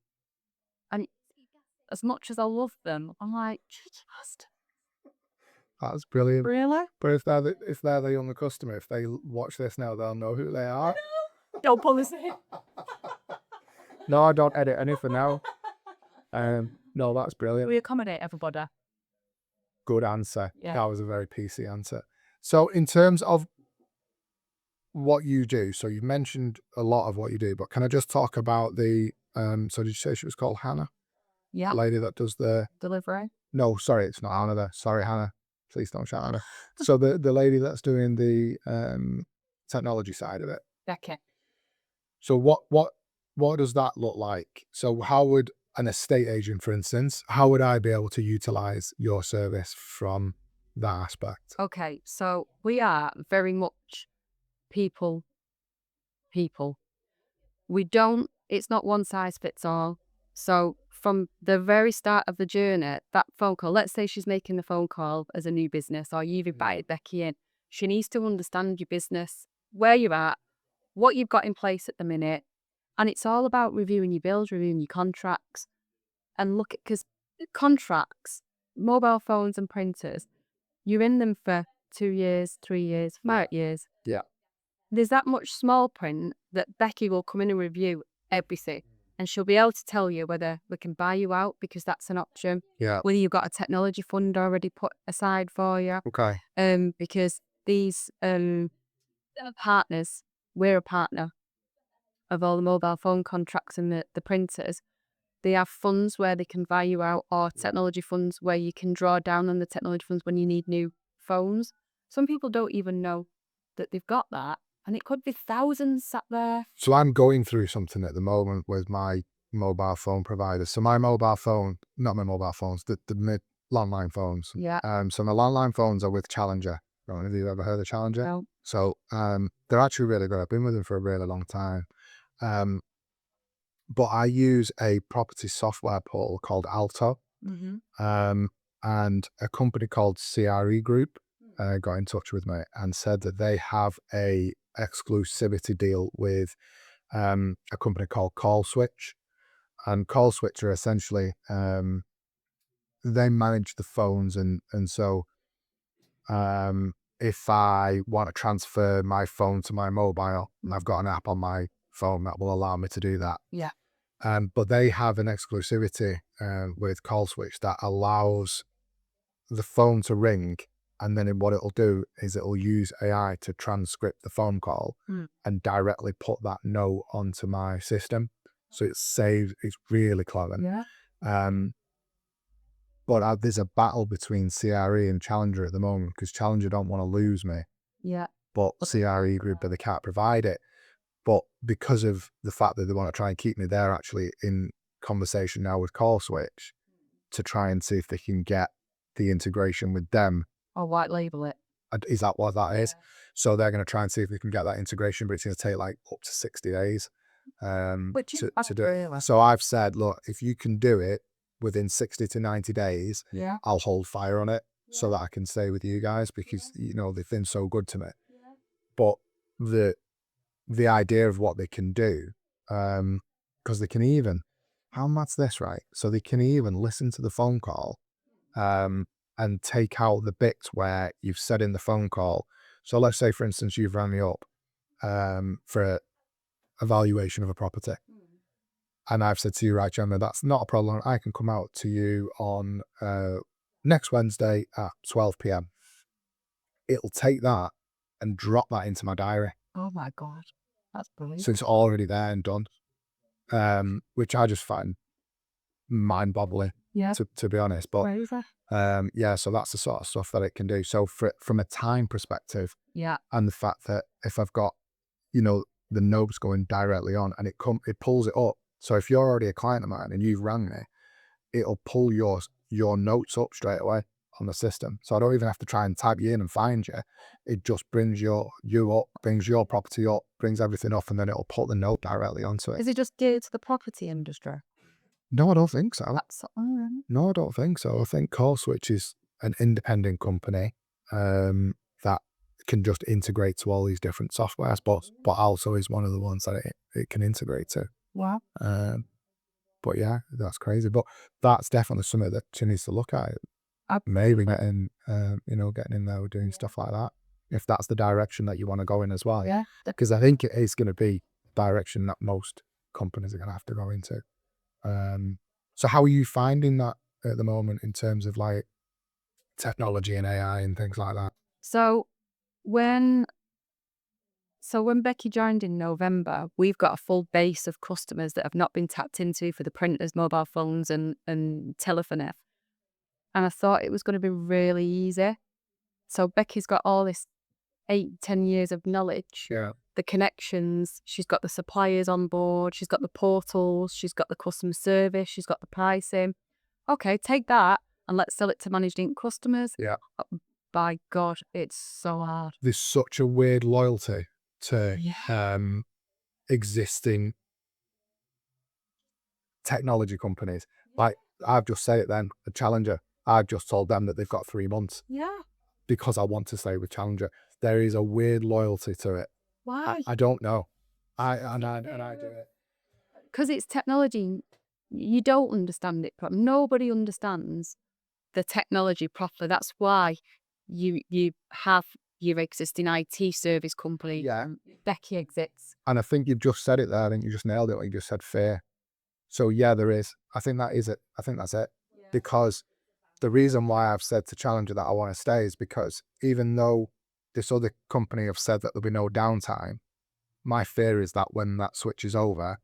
And as much as I love them, I'm like, just That's brilliant. really? But if they're the younger customer, if they watch this now, they'll know who they are. Don't pull us in. No, I don't edit anything now. No, that's brilliant. We accommodate everybody. Good answer. Yeah. That was a very PC answer. So in terms of what you do, so you mentioned a lot of what you do, but can I just talk about the, so did you say she was called Hannah? Yeah. The lady that does the... Delivery? No, sorry, it's not Hannah there. Sorry, Hannah. Please don't shout at her. So the lady that's doing the technology side of it. Becky. So what does that look like? So how would an estate agent, for instance, how would I be able to utilize your service from that aspect? Okay, so we are very much people. We don't, it's not one size fits all. So from the very start of the journey, that phone call, let's say she's making the phone call as a new business or you've invited Becky in, she needs to understand your business, where you're at, what you've got in place at the minute. And it's all about reviewing your bills, reviewing your contracts, and look at, because contracts, mobile phones and printers, you're in them for 2 years, 3 years, 5 years. Yeah. There's that much small print that Becky will come in and review everything. And she'll be able to tell you whether we can buy you out, because that's an option. Yeah. Whether you've got a technology fund already put aside for you. Okay. Because these partners, we're a partner of all the mobile phone contracts and the printers. They have funds where they can buy you out, or technology funds where you can draw down on the technology funds when you need new phones. Some people don't even know that they've got that, and it could be thousands sat there. So I'm going through something at the moment with my mobile phone provider. So my mobile phone, not my mobile phones, the landline phones. Yeah. So my landline phones are with Challenger. I don't know if you've ever heard of Challenger. No. So they're actually really good. I've been with them for a really long time. But I use a property software portal called Alto, and a company called CRE Group got in touch with me and said that they have a exclusivity deal with a company called Call Switch. And Call Switch are essentially they manage the phones, and so if I want to transfer my phone to my mobile, and I've got an app on my phone that will allow me to do that. Yeah. But they have an exclusivity with Call Switch that allows the phone to ring, and then what it'll do is it'll use AI to transcript the phone call and directly put that note onto my system. So it saves, it's really clever. Yeah. But there's a battle between CRE and Challenger at the moment because Challenger don't want to lose me, Yeah. but CRE Group, they can't provide it. But because of the fact that they want to try and keep me, they're actually in conversation now with Call Switch to try and see if they can get the integration with them. Or white label it. Is that what that is? So they're going to try and see if they can get that integration, but it's going to take like up to 60 days Which is to do it. really. So I've said, look, if you can do it within 60 to 90 days, Yeah. I'll hold fire on it so that I can stay with you guys because, you know, they've been so good to me. But the idea of what they can do, because they can even, how mad's this, right? So they can even listen to the phone call and take out the bits where you've said in the phone call. So let's say, for instance, you've rang me up for a valuation of a property. And I've said to you, right, Gemma, that's not a problem. I can come out to you on next Wednesday at 12 p.m. It'll take that and drop that into my diary. Oh my God. That's brilliant. So it's already there and done, which I just find mind-boggling, Yeah. to be honest. But Crazy. yeah, so that's the sort of stuff that it can do. So from a time perspective, Yeah. and the fact that if I've got, you know, the notes going directly on and it pulls it up. So if you're already a client of mine and you've rang me, it'll pull your notes up straight away on the system. So I don't even have to try and type you in and find you. It just brings you up, brings your property up, brings everything up, and then it'll put the note directly onto it. Is it just geared to the property industry? No, I don't think so. That's No, I don't think so. I think Call Switch is an independent company that can just integrate to all these different softwares, but also is one of the ones that it can integrate to. wow. But yeah, that's crazy. But that's definitely something that she needs to look at. Maybe getting, getting in there doing stuff like that, if that's the direction that you want to go in as well. Yeah. Because I think it is going to be the direction that most companies are going to have to go into. So how are you finding that at the moment in terms of like technology and AI and things like that? So when Becky joined in November, we've got a full base of customers that have not been tapped into for the printers, mobile phones and telephony. And I thought it was going to be really easy. So Becky's got all this 8-10 years of knowledge, Yeah. the connections, she's got the suppliers on board, she's got the portals, she's got the customer service, she's got the pricing. Okay, take that and let's sell it to managed ink customers. Yeah. By God, it's so hard. There's such a weird loyalty to existing technology companies. Like I've just said it then, the Challenger, I've just told them that they've got 3 months Yeah. because I want to stay with Challenger. There is a weird loyalty to it. Why? I don't know. I do it. Because it's technology. You don't understand it. Nobody understands the technology properly. That's why you have your existing IT service company. Yeah. Becky exists. And I think you've just said it there. I think you just nailed it. Like you just said fear. So yeah, there is. I think that is it. I think that's it. Yeah. Because the reason why I've said to Challenger that I want to stay is because even though this other company have said that there'll be no downtime, my fear is that when that switch is over,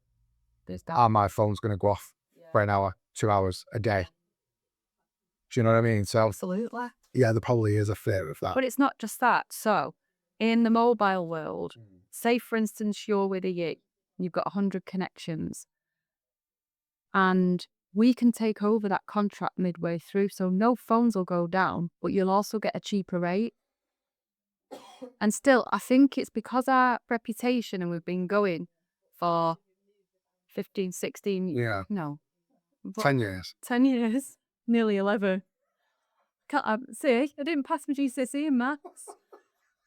my phone's going to go off for an hour, 2 hours a day. Do you know what I mean? So Absolutely. yeah, there probably is a fear of that. But it's not just that. So in the mobile world, say for instance, you're with you've got 100 connections and we can take over that contract midway through. So no phones will go down, but you'll also get a cheaper rate. And still, I think it's because our reputation and we've been going for 15, 16, Yeah. no, 10 years. 10 years, nearly 11. See, I didn't pass my GCSE in maths.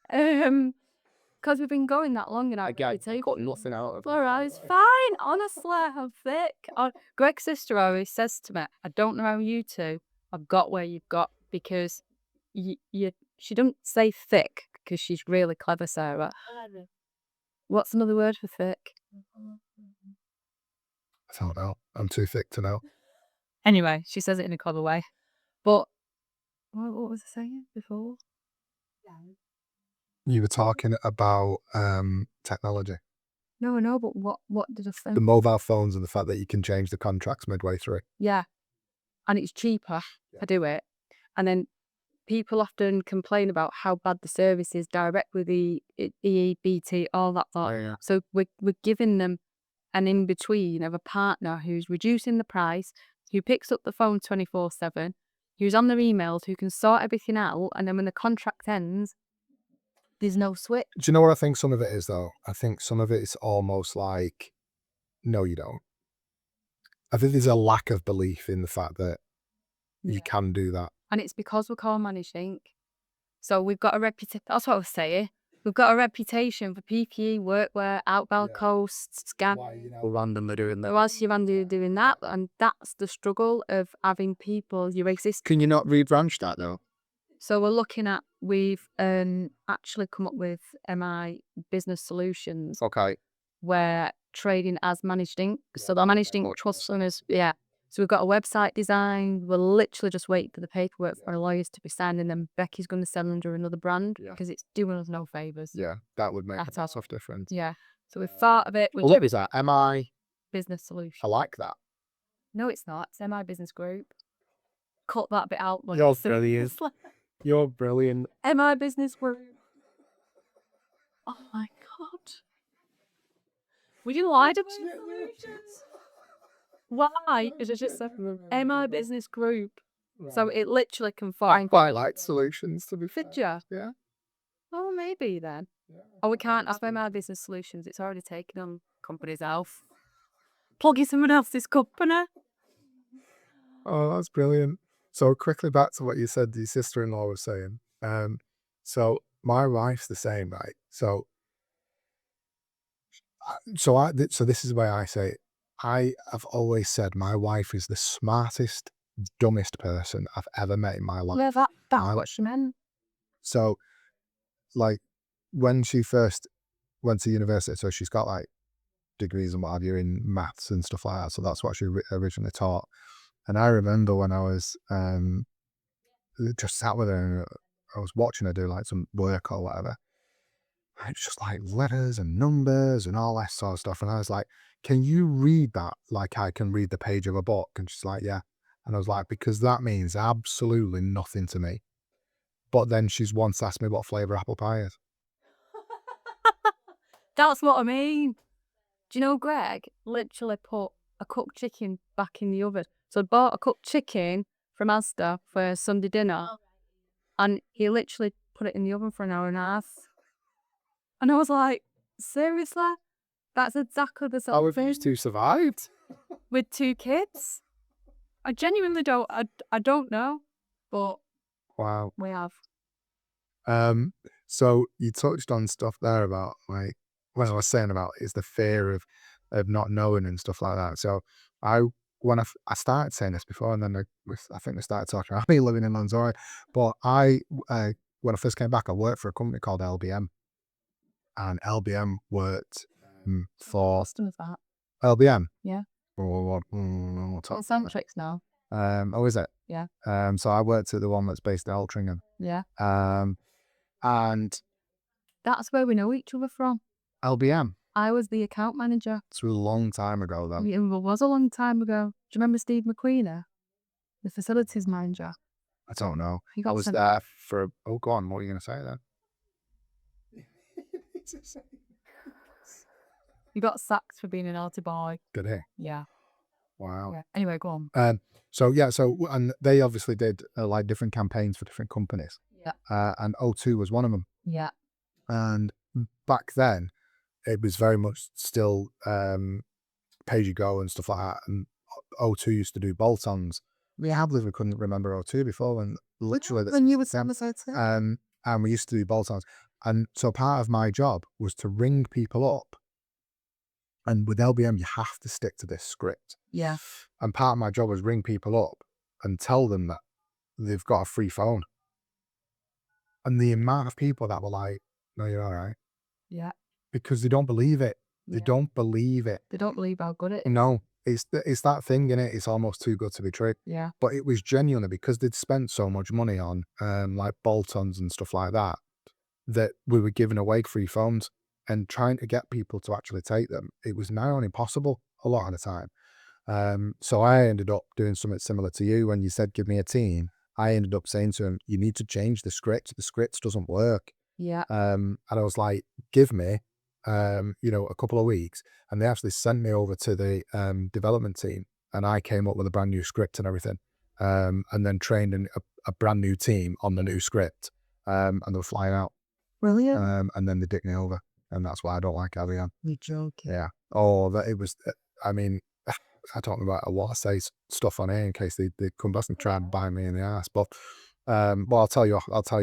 Because we've been going that long and I got nothing out of Laura, it's fine. Honestly, I'm thick. Greg's sister always says to me, I don't know how you two have got where you've got because she don't say thick because she's really clever, Sarah. What's another word for thick? I don't know. I'm too thick to know. Anyway, she says it in a clever way. But what was I saying before? You were talking about technology. No, but what did I say? The mobile phones and the fact that you can change the contracts midway through. Yeah. And it's cheaper to do it. And then people often complain about how bad the service is direct with the EE, BT, all that lot. Yeah. So we're giving them an in-between of a partner who's reducing the price, who picks up the phone 24/7, who's on their emails, who can sort everything out, and then when the contract ends, there's no switch. Do you know what I think some of it is, though? I think some of it is almost like, no, you don't. I think there's a lack of belief in the fact that you can do that. And it's because we're co-managed Inc. So we've got a reputation. That's what I was saying. We've got a reputation for PPE, workwear, outbound coasts, scam. randomly doing that. Whilst you're randomly doing that, and that's the struggle of having people you exist. Can you not rebranch that though? So we're looking at, we've actually come up with MI Business Solutions, Okay. where trading as managed Inc. So the managed Inc. trust owners, So we've got a website design. We're literally just waiting for the paperwork for our lawyers to be signed, and then Becky's going to sell under another brand because it's doing us no favours. Yeah, that would make At a all. massive difference. Yeah. So we've thought of it with What is that? MI? Business Solutions. I like that. No, it's not. It's MI Business Group. Cut that bit out. Like, You're brilliant. You're brilliant. MI Business Group. Oh my God. Would you lie to me? Why? Is it just MI Business Group? So it literally can find. Quite like solutions, to be fair. Did ya? Yeah. Oh, maybe then. Oh, we can't ask MI Business Solutions. It's already taken on company's health. Plugging someone else's company. Oh, that's brilliant. So quickly back to what you said your sister-in-law was saying. So my wife's the same, right? So this is the way I say it. I have always said my wife is the smartest, dumbest person I've ever met in my life. Yeah, that's what she meant. So, like, when she first went to university, so she's got like degrees and what have you in maths and stuff like that. So that's what she originally taught. And I remember when I was just sat with her and I was watching her do like some work or whatever. It's just like letters and numbers and all that sort of stuff. And I was like, can you read that like I can read the page of a book? And she's like, yeah. And I was like, because that means absolutely nothing to me. But then she's once asked me what flavour apple pie is. That's what I mean. Do you know Greg literally put a cooked chicken back in the oven? So I bought a cooked chicken from Asda for Sunday dinner, and he literally put it in the oven for an hour and a half. And I was like, seriously? That's exactly the same How have thing. you two survived? With 2 kids? I genuinely don't. I don't know, but Wow. we have. So you touched on stuff there about like what I was saying about is the fear of not knowing and stuff like that. So when I started saying this before, and then I think we started talking about me living in Lanzarote. But when I first came back, I worked for a company called LBM, and LBM worked for Boston is that? LBM. Yeah. We'll talk It's Centrix now. Oh, is it? Yeah. So I worked at the one that's based in Altrincham. Yeah. And That's where we know each other from. LBM. I was the account manager. It's a long time ago, though. It was a long time ago. Do you remember Steve McQueen, the facilities manager? I don't know. He got I was sent- there for. Oh, go on. What are you going to say then? You got sacked for being an naughty boy. Did he? Yeah. Wow. Yeah. Anyway, go on. So and they obviously did like different campaigns for different companies. Yeah. And O2 was one of them. Yeah. And back then, it was very much still pay-as-you-go and stuff like that. And O2 used to do bolt-ons. We couldn't remember O2 before, and literally When you were on the side too. and we used to do bolt-ons. And so part of my job was to ring people up. And with LBM, you have to stick to this script. Yeah. And part of my job was ring people up and tell them that they've got a free phone. And the amount of people that were like, no, you're all right. Yeah. Because they don't believe it. They Yeah. don't believe it. They don't believe how good it is. No, it's that thing, innit? It's almost too good to be true. Yeah. But it was genuinely because they'd spent so much money on like bolt-ons and stuff like that, that we were giving away free phones and trying to get people to actually take them. It was now on impossible a lot of the time. So I ended up doing something similar to you when you said, give me a team. I ended up saying to him, you need to change the script. The script doesn't work. Yeah. And I was like, give me, a couple of weeks. And they actually sent me over to the development team, and I came up with a brand new script and everything. And then trained a brand new team on the new script. And they were flying out. Brilliant. And then they dicked me over. And that's why I don't like Avian. You're joking. Yeah. Oh, that it was, I mean, I don't know about what I say stuff on here in case they come back and try and bite me in the ass. But I'll tell you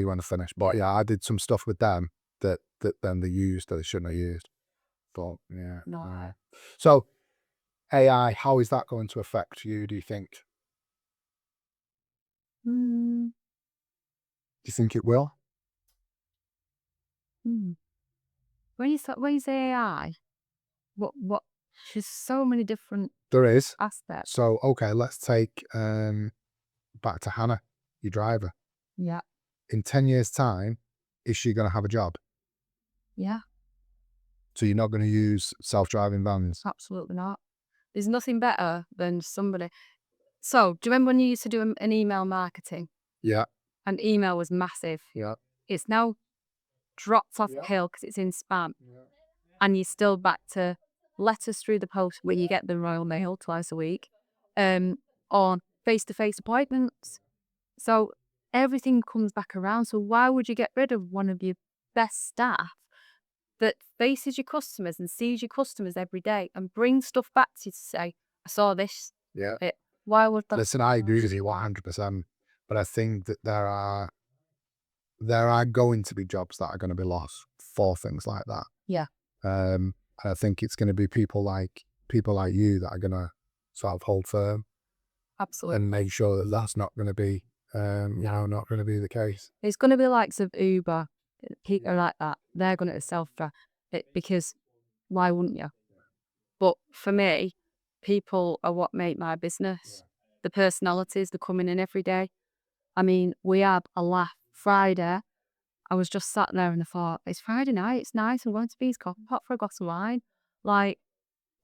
when I finish. But yeah, I did some stuff with them that then they used that they shouldn't have used. But yeah. No. So AI, how is that going to affect you, do you think? Mm. Do you think it will? Mm. When you say AI, what? There's so many different There is. aspects. So okay, let's take back to Hannah, your driver. Yeah. In 10 years' time, is she going to have a job? Yeah. So you're not going to use self-driving vans? Absolutely not. There's nothing better than somebody. So, do you remember when you used to do an email marketing? Yeah. And email was massive. Yeah. It's now dropped off a hill because it's in spam. Yeah. And you're still back to letters through the post where you get the Royal Mail twice a week, on face-to-face appointments. So everything comes back around. So why would you get rid of one of your best staff that faces your customers and sees your customers every day and brings stuff back to you to say, I saw this. Yeah. Why would that? Listen, I agree with you 100%, but I think that there are going to be jobs that are going to be lost for things like that. Yeah. I think it's going to be people like you that are going to sort of hold firm Absolutely. and make sure that that's not going to be, not going to be the case. It's going to be likes of Uber, people like that. They're going to self-drive it because why wouldn't you? But for me, people are what make my business. The personalities, they're coming in every day. I mean, we had a laugh Friday. I was just sat there and I thought, it's Friday night, it's nice, I'm going to Bees Coffee Pot for a glass of wine. Like,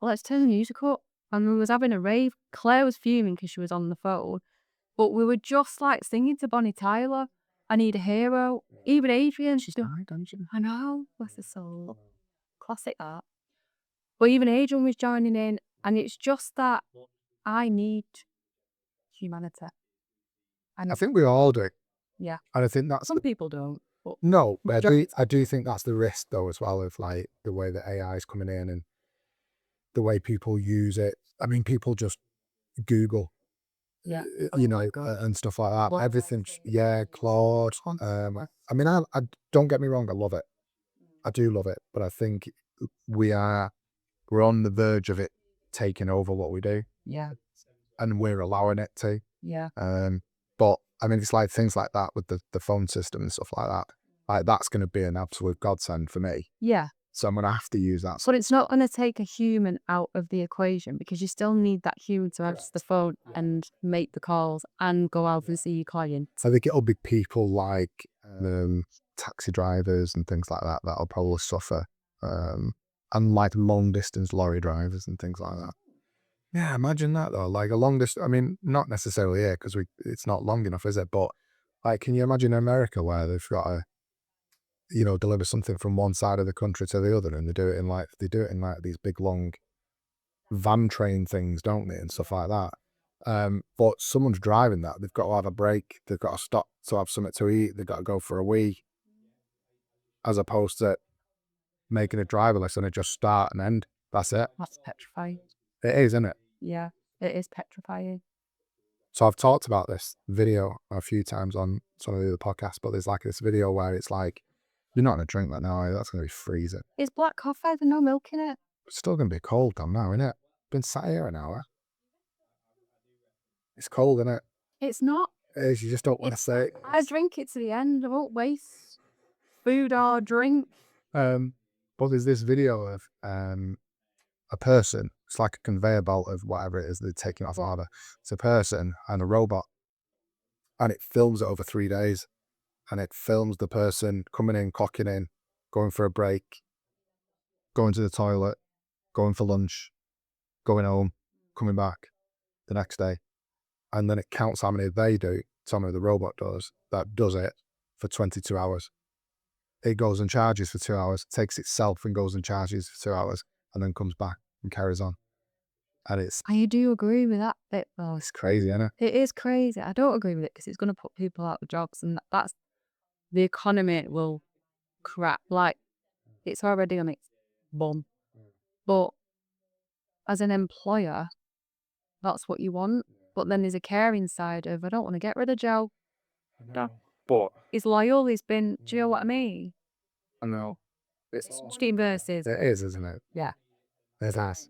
let's turn the music up. And we was having a rave. Claire was fuming because she was on the phone. But we were just like singing to Bonnie Tyler, I Need a Hero. Even Adrian, she's doing, I know, bless her soul. Classic that. But even Adrian was joining in, and it's just that I need humanity. And I think we all do. yeah, And I think that's some people don't. But no, but I do think that's the risk though as well, of like the way that AI is coming in and the way people use it. I mean, people just Google, yeah, and stuff like that. Everything, Claude. I mean, I don't get me wrong, I love it. I do love it, but I think we're on the verge of it taking over what we do, yeah, and we're allowing it to. yeah. But I mean, it's like things like that with the phone system and stuff like that. Like that's going to be an absolute godsend for me. Yeah. So I'm going to have to use that. But it's not going to take a human out of the equation because you still need that human to answer the phone and make the calls and go out and see your clients. I think it'll be people like taxi drivers and things like that that'll probably suffer, and like long distance lorry drivers and things like that. Yeah, imagine that though. Like a long distance. I mean, not necessarily here because it's not long enough, is it? But like, can you imagine America where they've got to, deliver something from one side of the country to the other, and they do it in like these big long van train things, don't they, and stuff like that. But someone's driving that. They've got to have a break. They've got to stop to have something to eat. They've got to go for a wee, as opposed to making it driverless and it just start and end. That's it. That's petrifying. It is, isn't it? Yeah, it is petrifying. So I've talked about this video a few times on some of the other podcasts, but there's like this video where it's like, you're not going to drink that now, are you? That's going to be freezing. It's black coffee, there's no milk in it. It's still going to be cold though now, isn't it? Been sat here an hour. It's cold, isn't it? It's not. It is, you just don't want to say it. I drink it to the end. I won't waste food or drink. But there's this video of a person, it's like a conveyor belt of whatever it is they're taking off harbour. It's a person and a robot, and it films it over 3 days, and it films the person coming in, clocking in, going for a break, going to the toilet, going for lunch, going home, coming back the next day, and then it counts how many they do, how many the robot does, that does it for 22 hours. It goes and charges for 2 hours, takes itself and goes and charges for 2 hours, and then comes back and carries on. And I do agree with that bit though. it's crazy, isn't it? It is crazy. I don't agree with it because it's going to put people out of jobs, and that's the economy will crap. Like, it's already on its bum. But as an employer, that's what you want. But then there's a caring side of, I don't want to get rid of Joe. But He's loyal. He's been. Do you know what I mean? I know. It's team versus. It is, isn't it? Yeah. It is.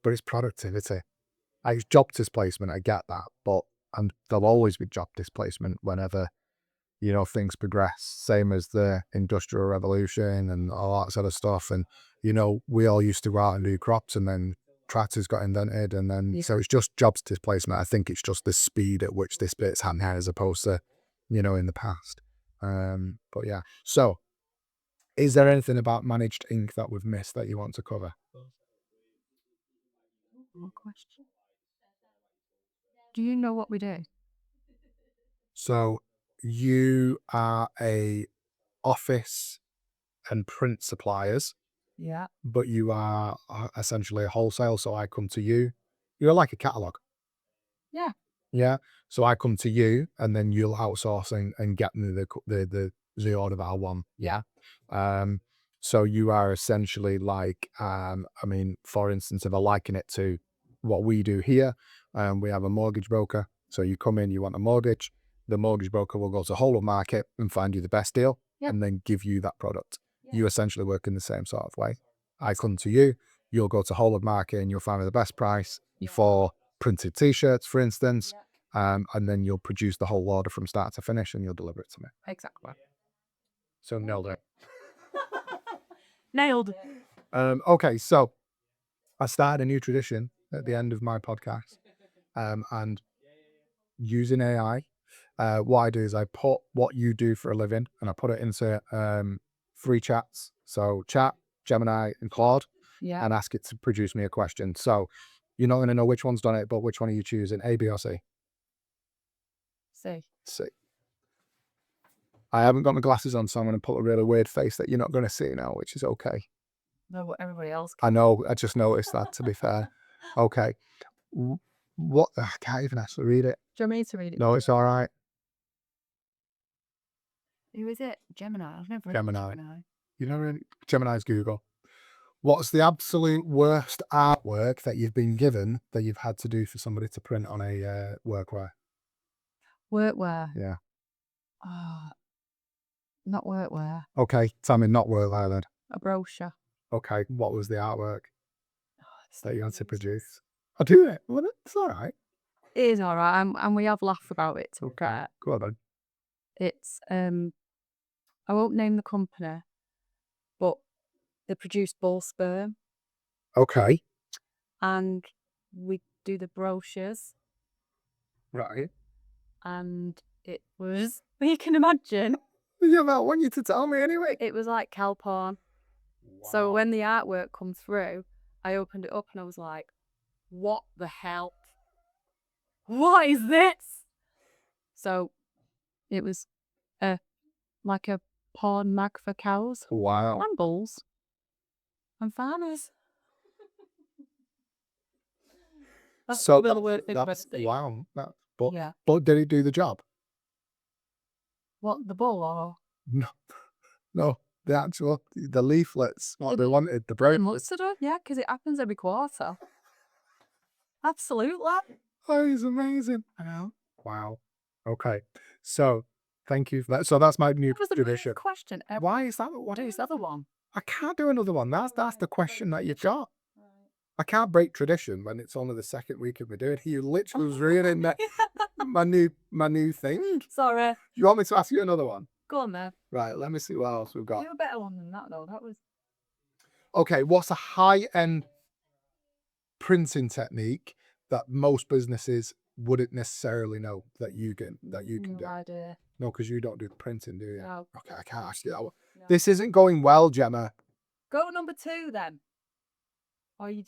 But it's productivity. It's job displacement, I get that, but and there'll always be job displacement whenever, you know, things progress. Same as the Industrial Revolution and all that sort of stuff. And, you know, we all used to go out and do crops, and then tractors got invented, and then so it's just jobs displacement. I think it's just the speed at which this bit's happening as opposed to, you know, in the past. But yeah. So is there anything about managed ink that we've missed that you want to cover? More question. Do you know what we do? So you are a office and print suppliers, Yeah. but you are essentially a wholesale. So I come to you. You're like a catalogue. Yeah. Yeah. So I come to you, and then you'll outsource and get me the order that I want. Yeah. So you are essentially like, I mean, for instance, if I liken it to what we do here, we have a mortgage broker. So you come in, you want a mortgage. The mortgage broker will go to whole of market and find you the best deal, and then give you that product. You essentially work in the same sort of way. I come to you, you'll go to whole of market and you'll find me the best price for printed t-shirts, for instance, and then you'll produce the whole order from start to finish and you'll deliver it to me. Exactly. So nailed it. Nailed. Okay, so I started a new tradition at the end of my podcast, and using AI, what I do is I put what you do for a living and I put it into free chats. So chat, Gemini and Claude, Yeah. and ask it to produce me a question. So you're not going to know which one's done it, but which one are you choosing, A, B or C? See. C. I haven't got my glasses on, so I'm going to put a really weird face that you're not going to see now, which is okay. No, what everybody else. I know, I just noticed that, to be fair. Okay. What? I can't even actually read it. Do you want me to read it? No, it's all right. Who is it? Gemini. I've never heard Gemini. of Gemini. You know, really? Gemini's Google. What's the absolute worst artwork that you've been given that you've had to do for somebody to print on a workwear? Workwear. Yeah. Not workwear. Okay, tell me not workwear then. A brochure. Okay, what was the artwork that you had to produce? I'll do it. Well, it's all right. It is all right, and we have laughed about it. To be fair. Go on then. It's I won't name the company, but they produce bull sperm, Okay. and we do the brochures, Right. and it was, you can imagine, Yeah, well, I want you to tell me anyway. it was like cow porn. So when the artwork come through, I opened it up and I was like, what the hell? What is this? So it was like a porn mag for cows Wow. and bulls and farmers. That's So the word that's wow. But Yeah. but did he do the job? What, the bull or? No, the leaflets. What they wanted, the It brown. must have done, yeah, because it happens every quarter. Absolutely. Oh, it's amazing. I know. Wow. Okay. So thank you for that. So that's my new That was the tradition. best question ever. Why is that? What Who's is the other one? I can't do another one. That's the question that you've got. I can't break tradition when it's only the second week of me doing it. You literally was ruining my new thing. Sorry. You want me to ask you another one? Go on then. Right, let me see what else we've got. Do a better one than that though. That was Okay, what's a high-end printing technique that most businesses wouldn't necessarily know that you can do? no idea. No, because you don't do the printing, do you? No. Okay, I can't ask you that one. No. This isn't going well, Gemma. Go number 2 then. Or you.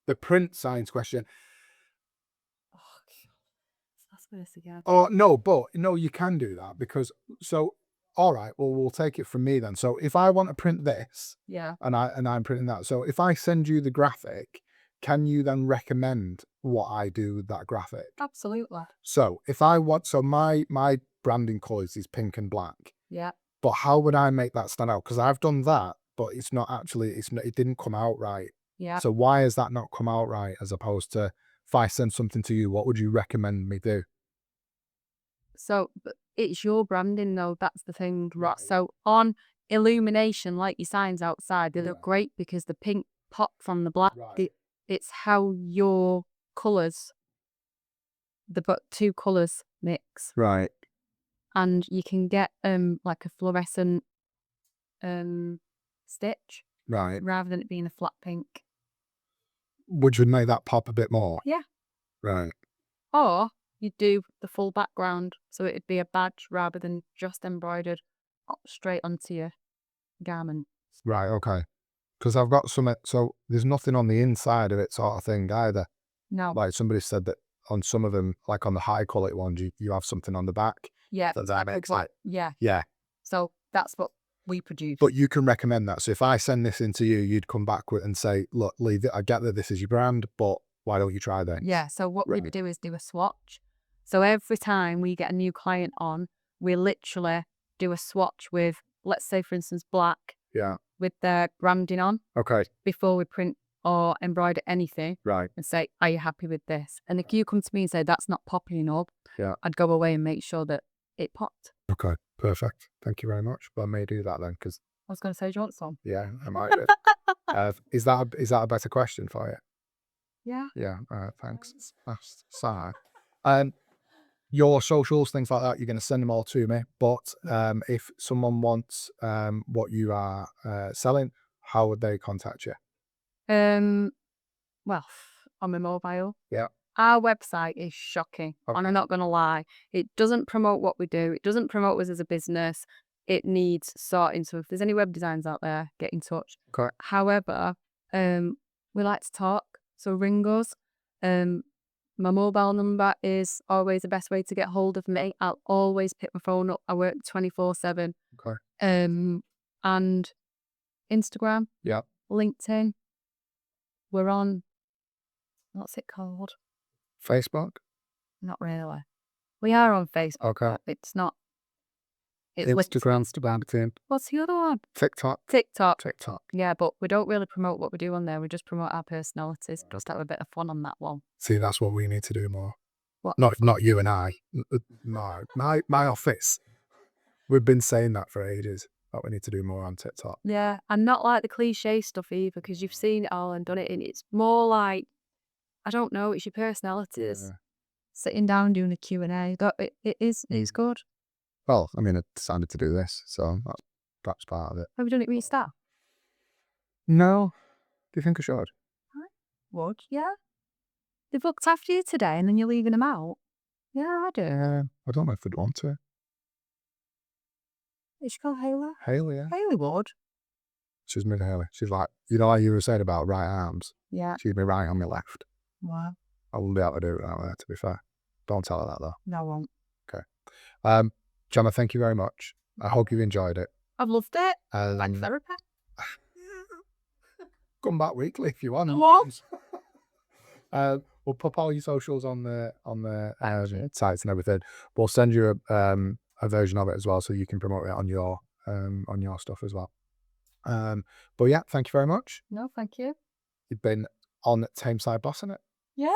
The print science question. Oh, God. Let's ask me this again. Oh no, but no, you can do that because all right, well we'll take it from me then. So if I want to print this Yeah. and I'm printing that, so if I send you the graphic, can you then recommend what I do with that graphic? Absolutely. So if I want, so my branding colours is pink and black, Yeah. but how would I make that stand out? Because I've done that, but it didn't come out right. Yeah. So why has that not come out right? As opposed to if I send something to you, what would you recommend me do? So but it's your branding though. That's the thing. Right. So on Illumination, like your signs outside, they Yeah. look great because the pink pop from the black. Right. It's how your colours, the 2 colours mix, Right. and you can get like a fluorescent stitch Right. rather than it being a flat pink. Would you make that pop a bit more? Yeah. Right. Or you do the full background, so it'd be a badge rather than just embroidered straight onto your garment. Right. Okay. Because I've got some, so there's nothing on the inside of it, sort of thing either. No. Like somebody said that on some of them, like on the high quality ones, you have something on the back. Yeah. That makes like, Yeah. yeah. So that's what we produce. But you can recommend that. So if I send this into you, you'd come back with and say, look, leave it. I get that this is your brand, but why don't you try this? Yeah. So what we Right. do is do a swatch. So every time we get a new client on, we literally do a swatch with, let's say, for instance, black Yeah. with their branding on Okay. before we print or embroider anything, Right. and say, are you happy with this? And if you come to me and say, that's not popping up, Yeah. I'd go away and make sure that it popped. Okay. Perfect. Thank you very much. Well, I may do that then because, I was going to say, do you want some? yeah, I might do. Is that a better question for you? Yeah. Yeah. All right. Thanks. That's sad. Your socials, things like that, you're going to send them all to me. But if someone wants what you are selling, how would they contact you? Well, on my mobile. Yeah. Our website is shocking, and Okay. I'm not going to lie. It doesn't promote what we do. It doesn't promote us as a business. It needs sorting. So if there's any web designs out there, get in touch. Okay. However, we like to talk, so ring us. My mobile number is always the best way to get hold of me. I'll always pick my phone up. I work 24/7. Okay. And Instagram, Yeah. LinkedIn. We're on, what's it called? Facebook. Not really. We are on Facebook. Okay. But it's not. It's Instagram's the bad thing. What's the other one? TikTok. TikTok. TikTok. Yeah, but we don't really promote what we do on there. We just promote our personalities. Just have a bit of fun on that one. See, that's what we need to do more. What? Not you and I. No, my office. We've been saying that for ages. That we need to do more on TikTok. Yeah, and not like the cliche stuff either, because you've seen it all and done it, and it's more like, I don't know, it's your personalities. Yeah. Sitting down doing a Q&A. It's good. Well, I mean, I decided to do this, so that's part of it. Have you done it with your staff? No. Do you think I should? Would, yeah. They've looked after you today and then you're leaving them out. Yeah, I do. I don't know if I'd want to. Is she called Haley? Haley, yeah. Haley would. She's mid Haley. She's like, you know how you were saying about right arms? Yeah. She'd be right on my left. Wow. I wouldn't be able to do it that way, to be fair. Don't tell her that, though. No, I won't. Okay. Gemma, thank you very much. I hope you enjoyed it. I've loved it. Like therapy. Come back weekly if you want. What? We'll pop all your socials on the sites and everything. We'll send you a version of it as well, so you can promote it on your stuff as well. But yeah, thank you very much. No, thank you. You've been on Tameside Boss, innit? Yeah.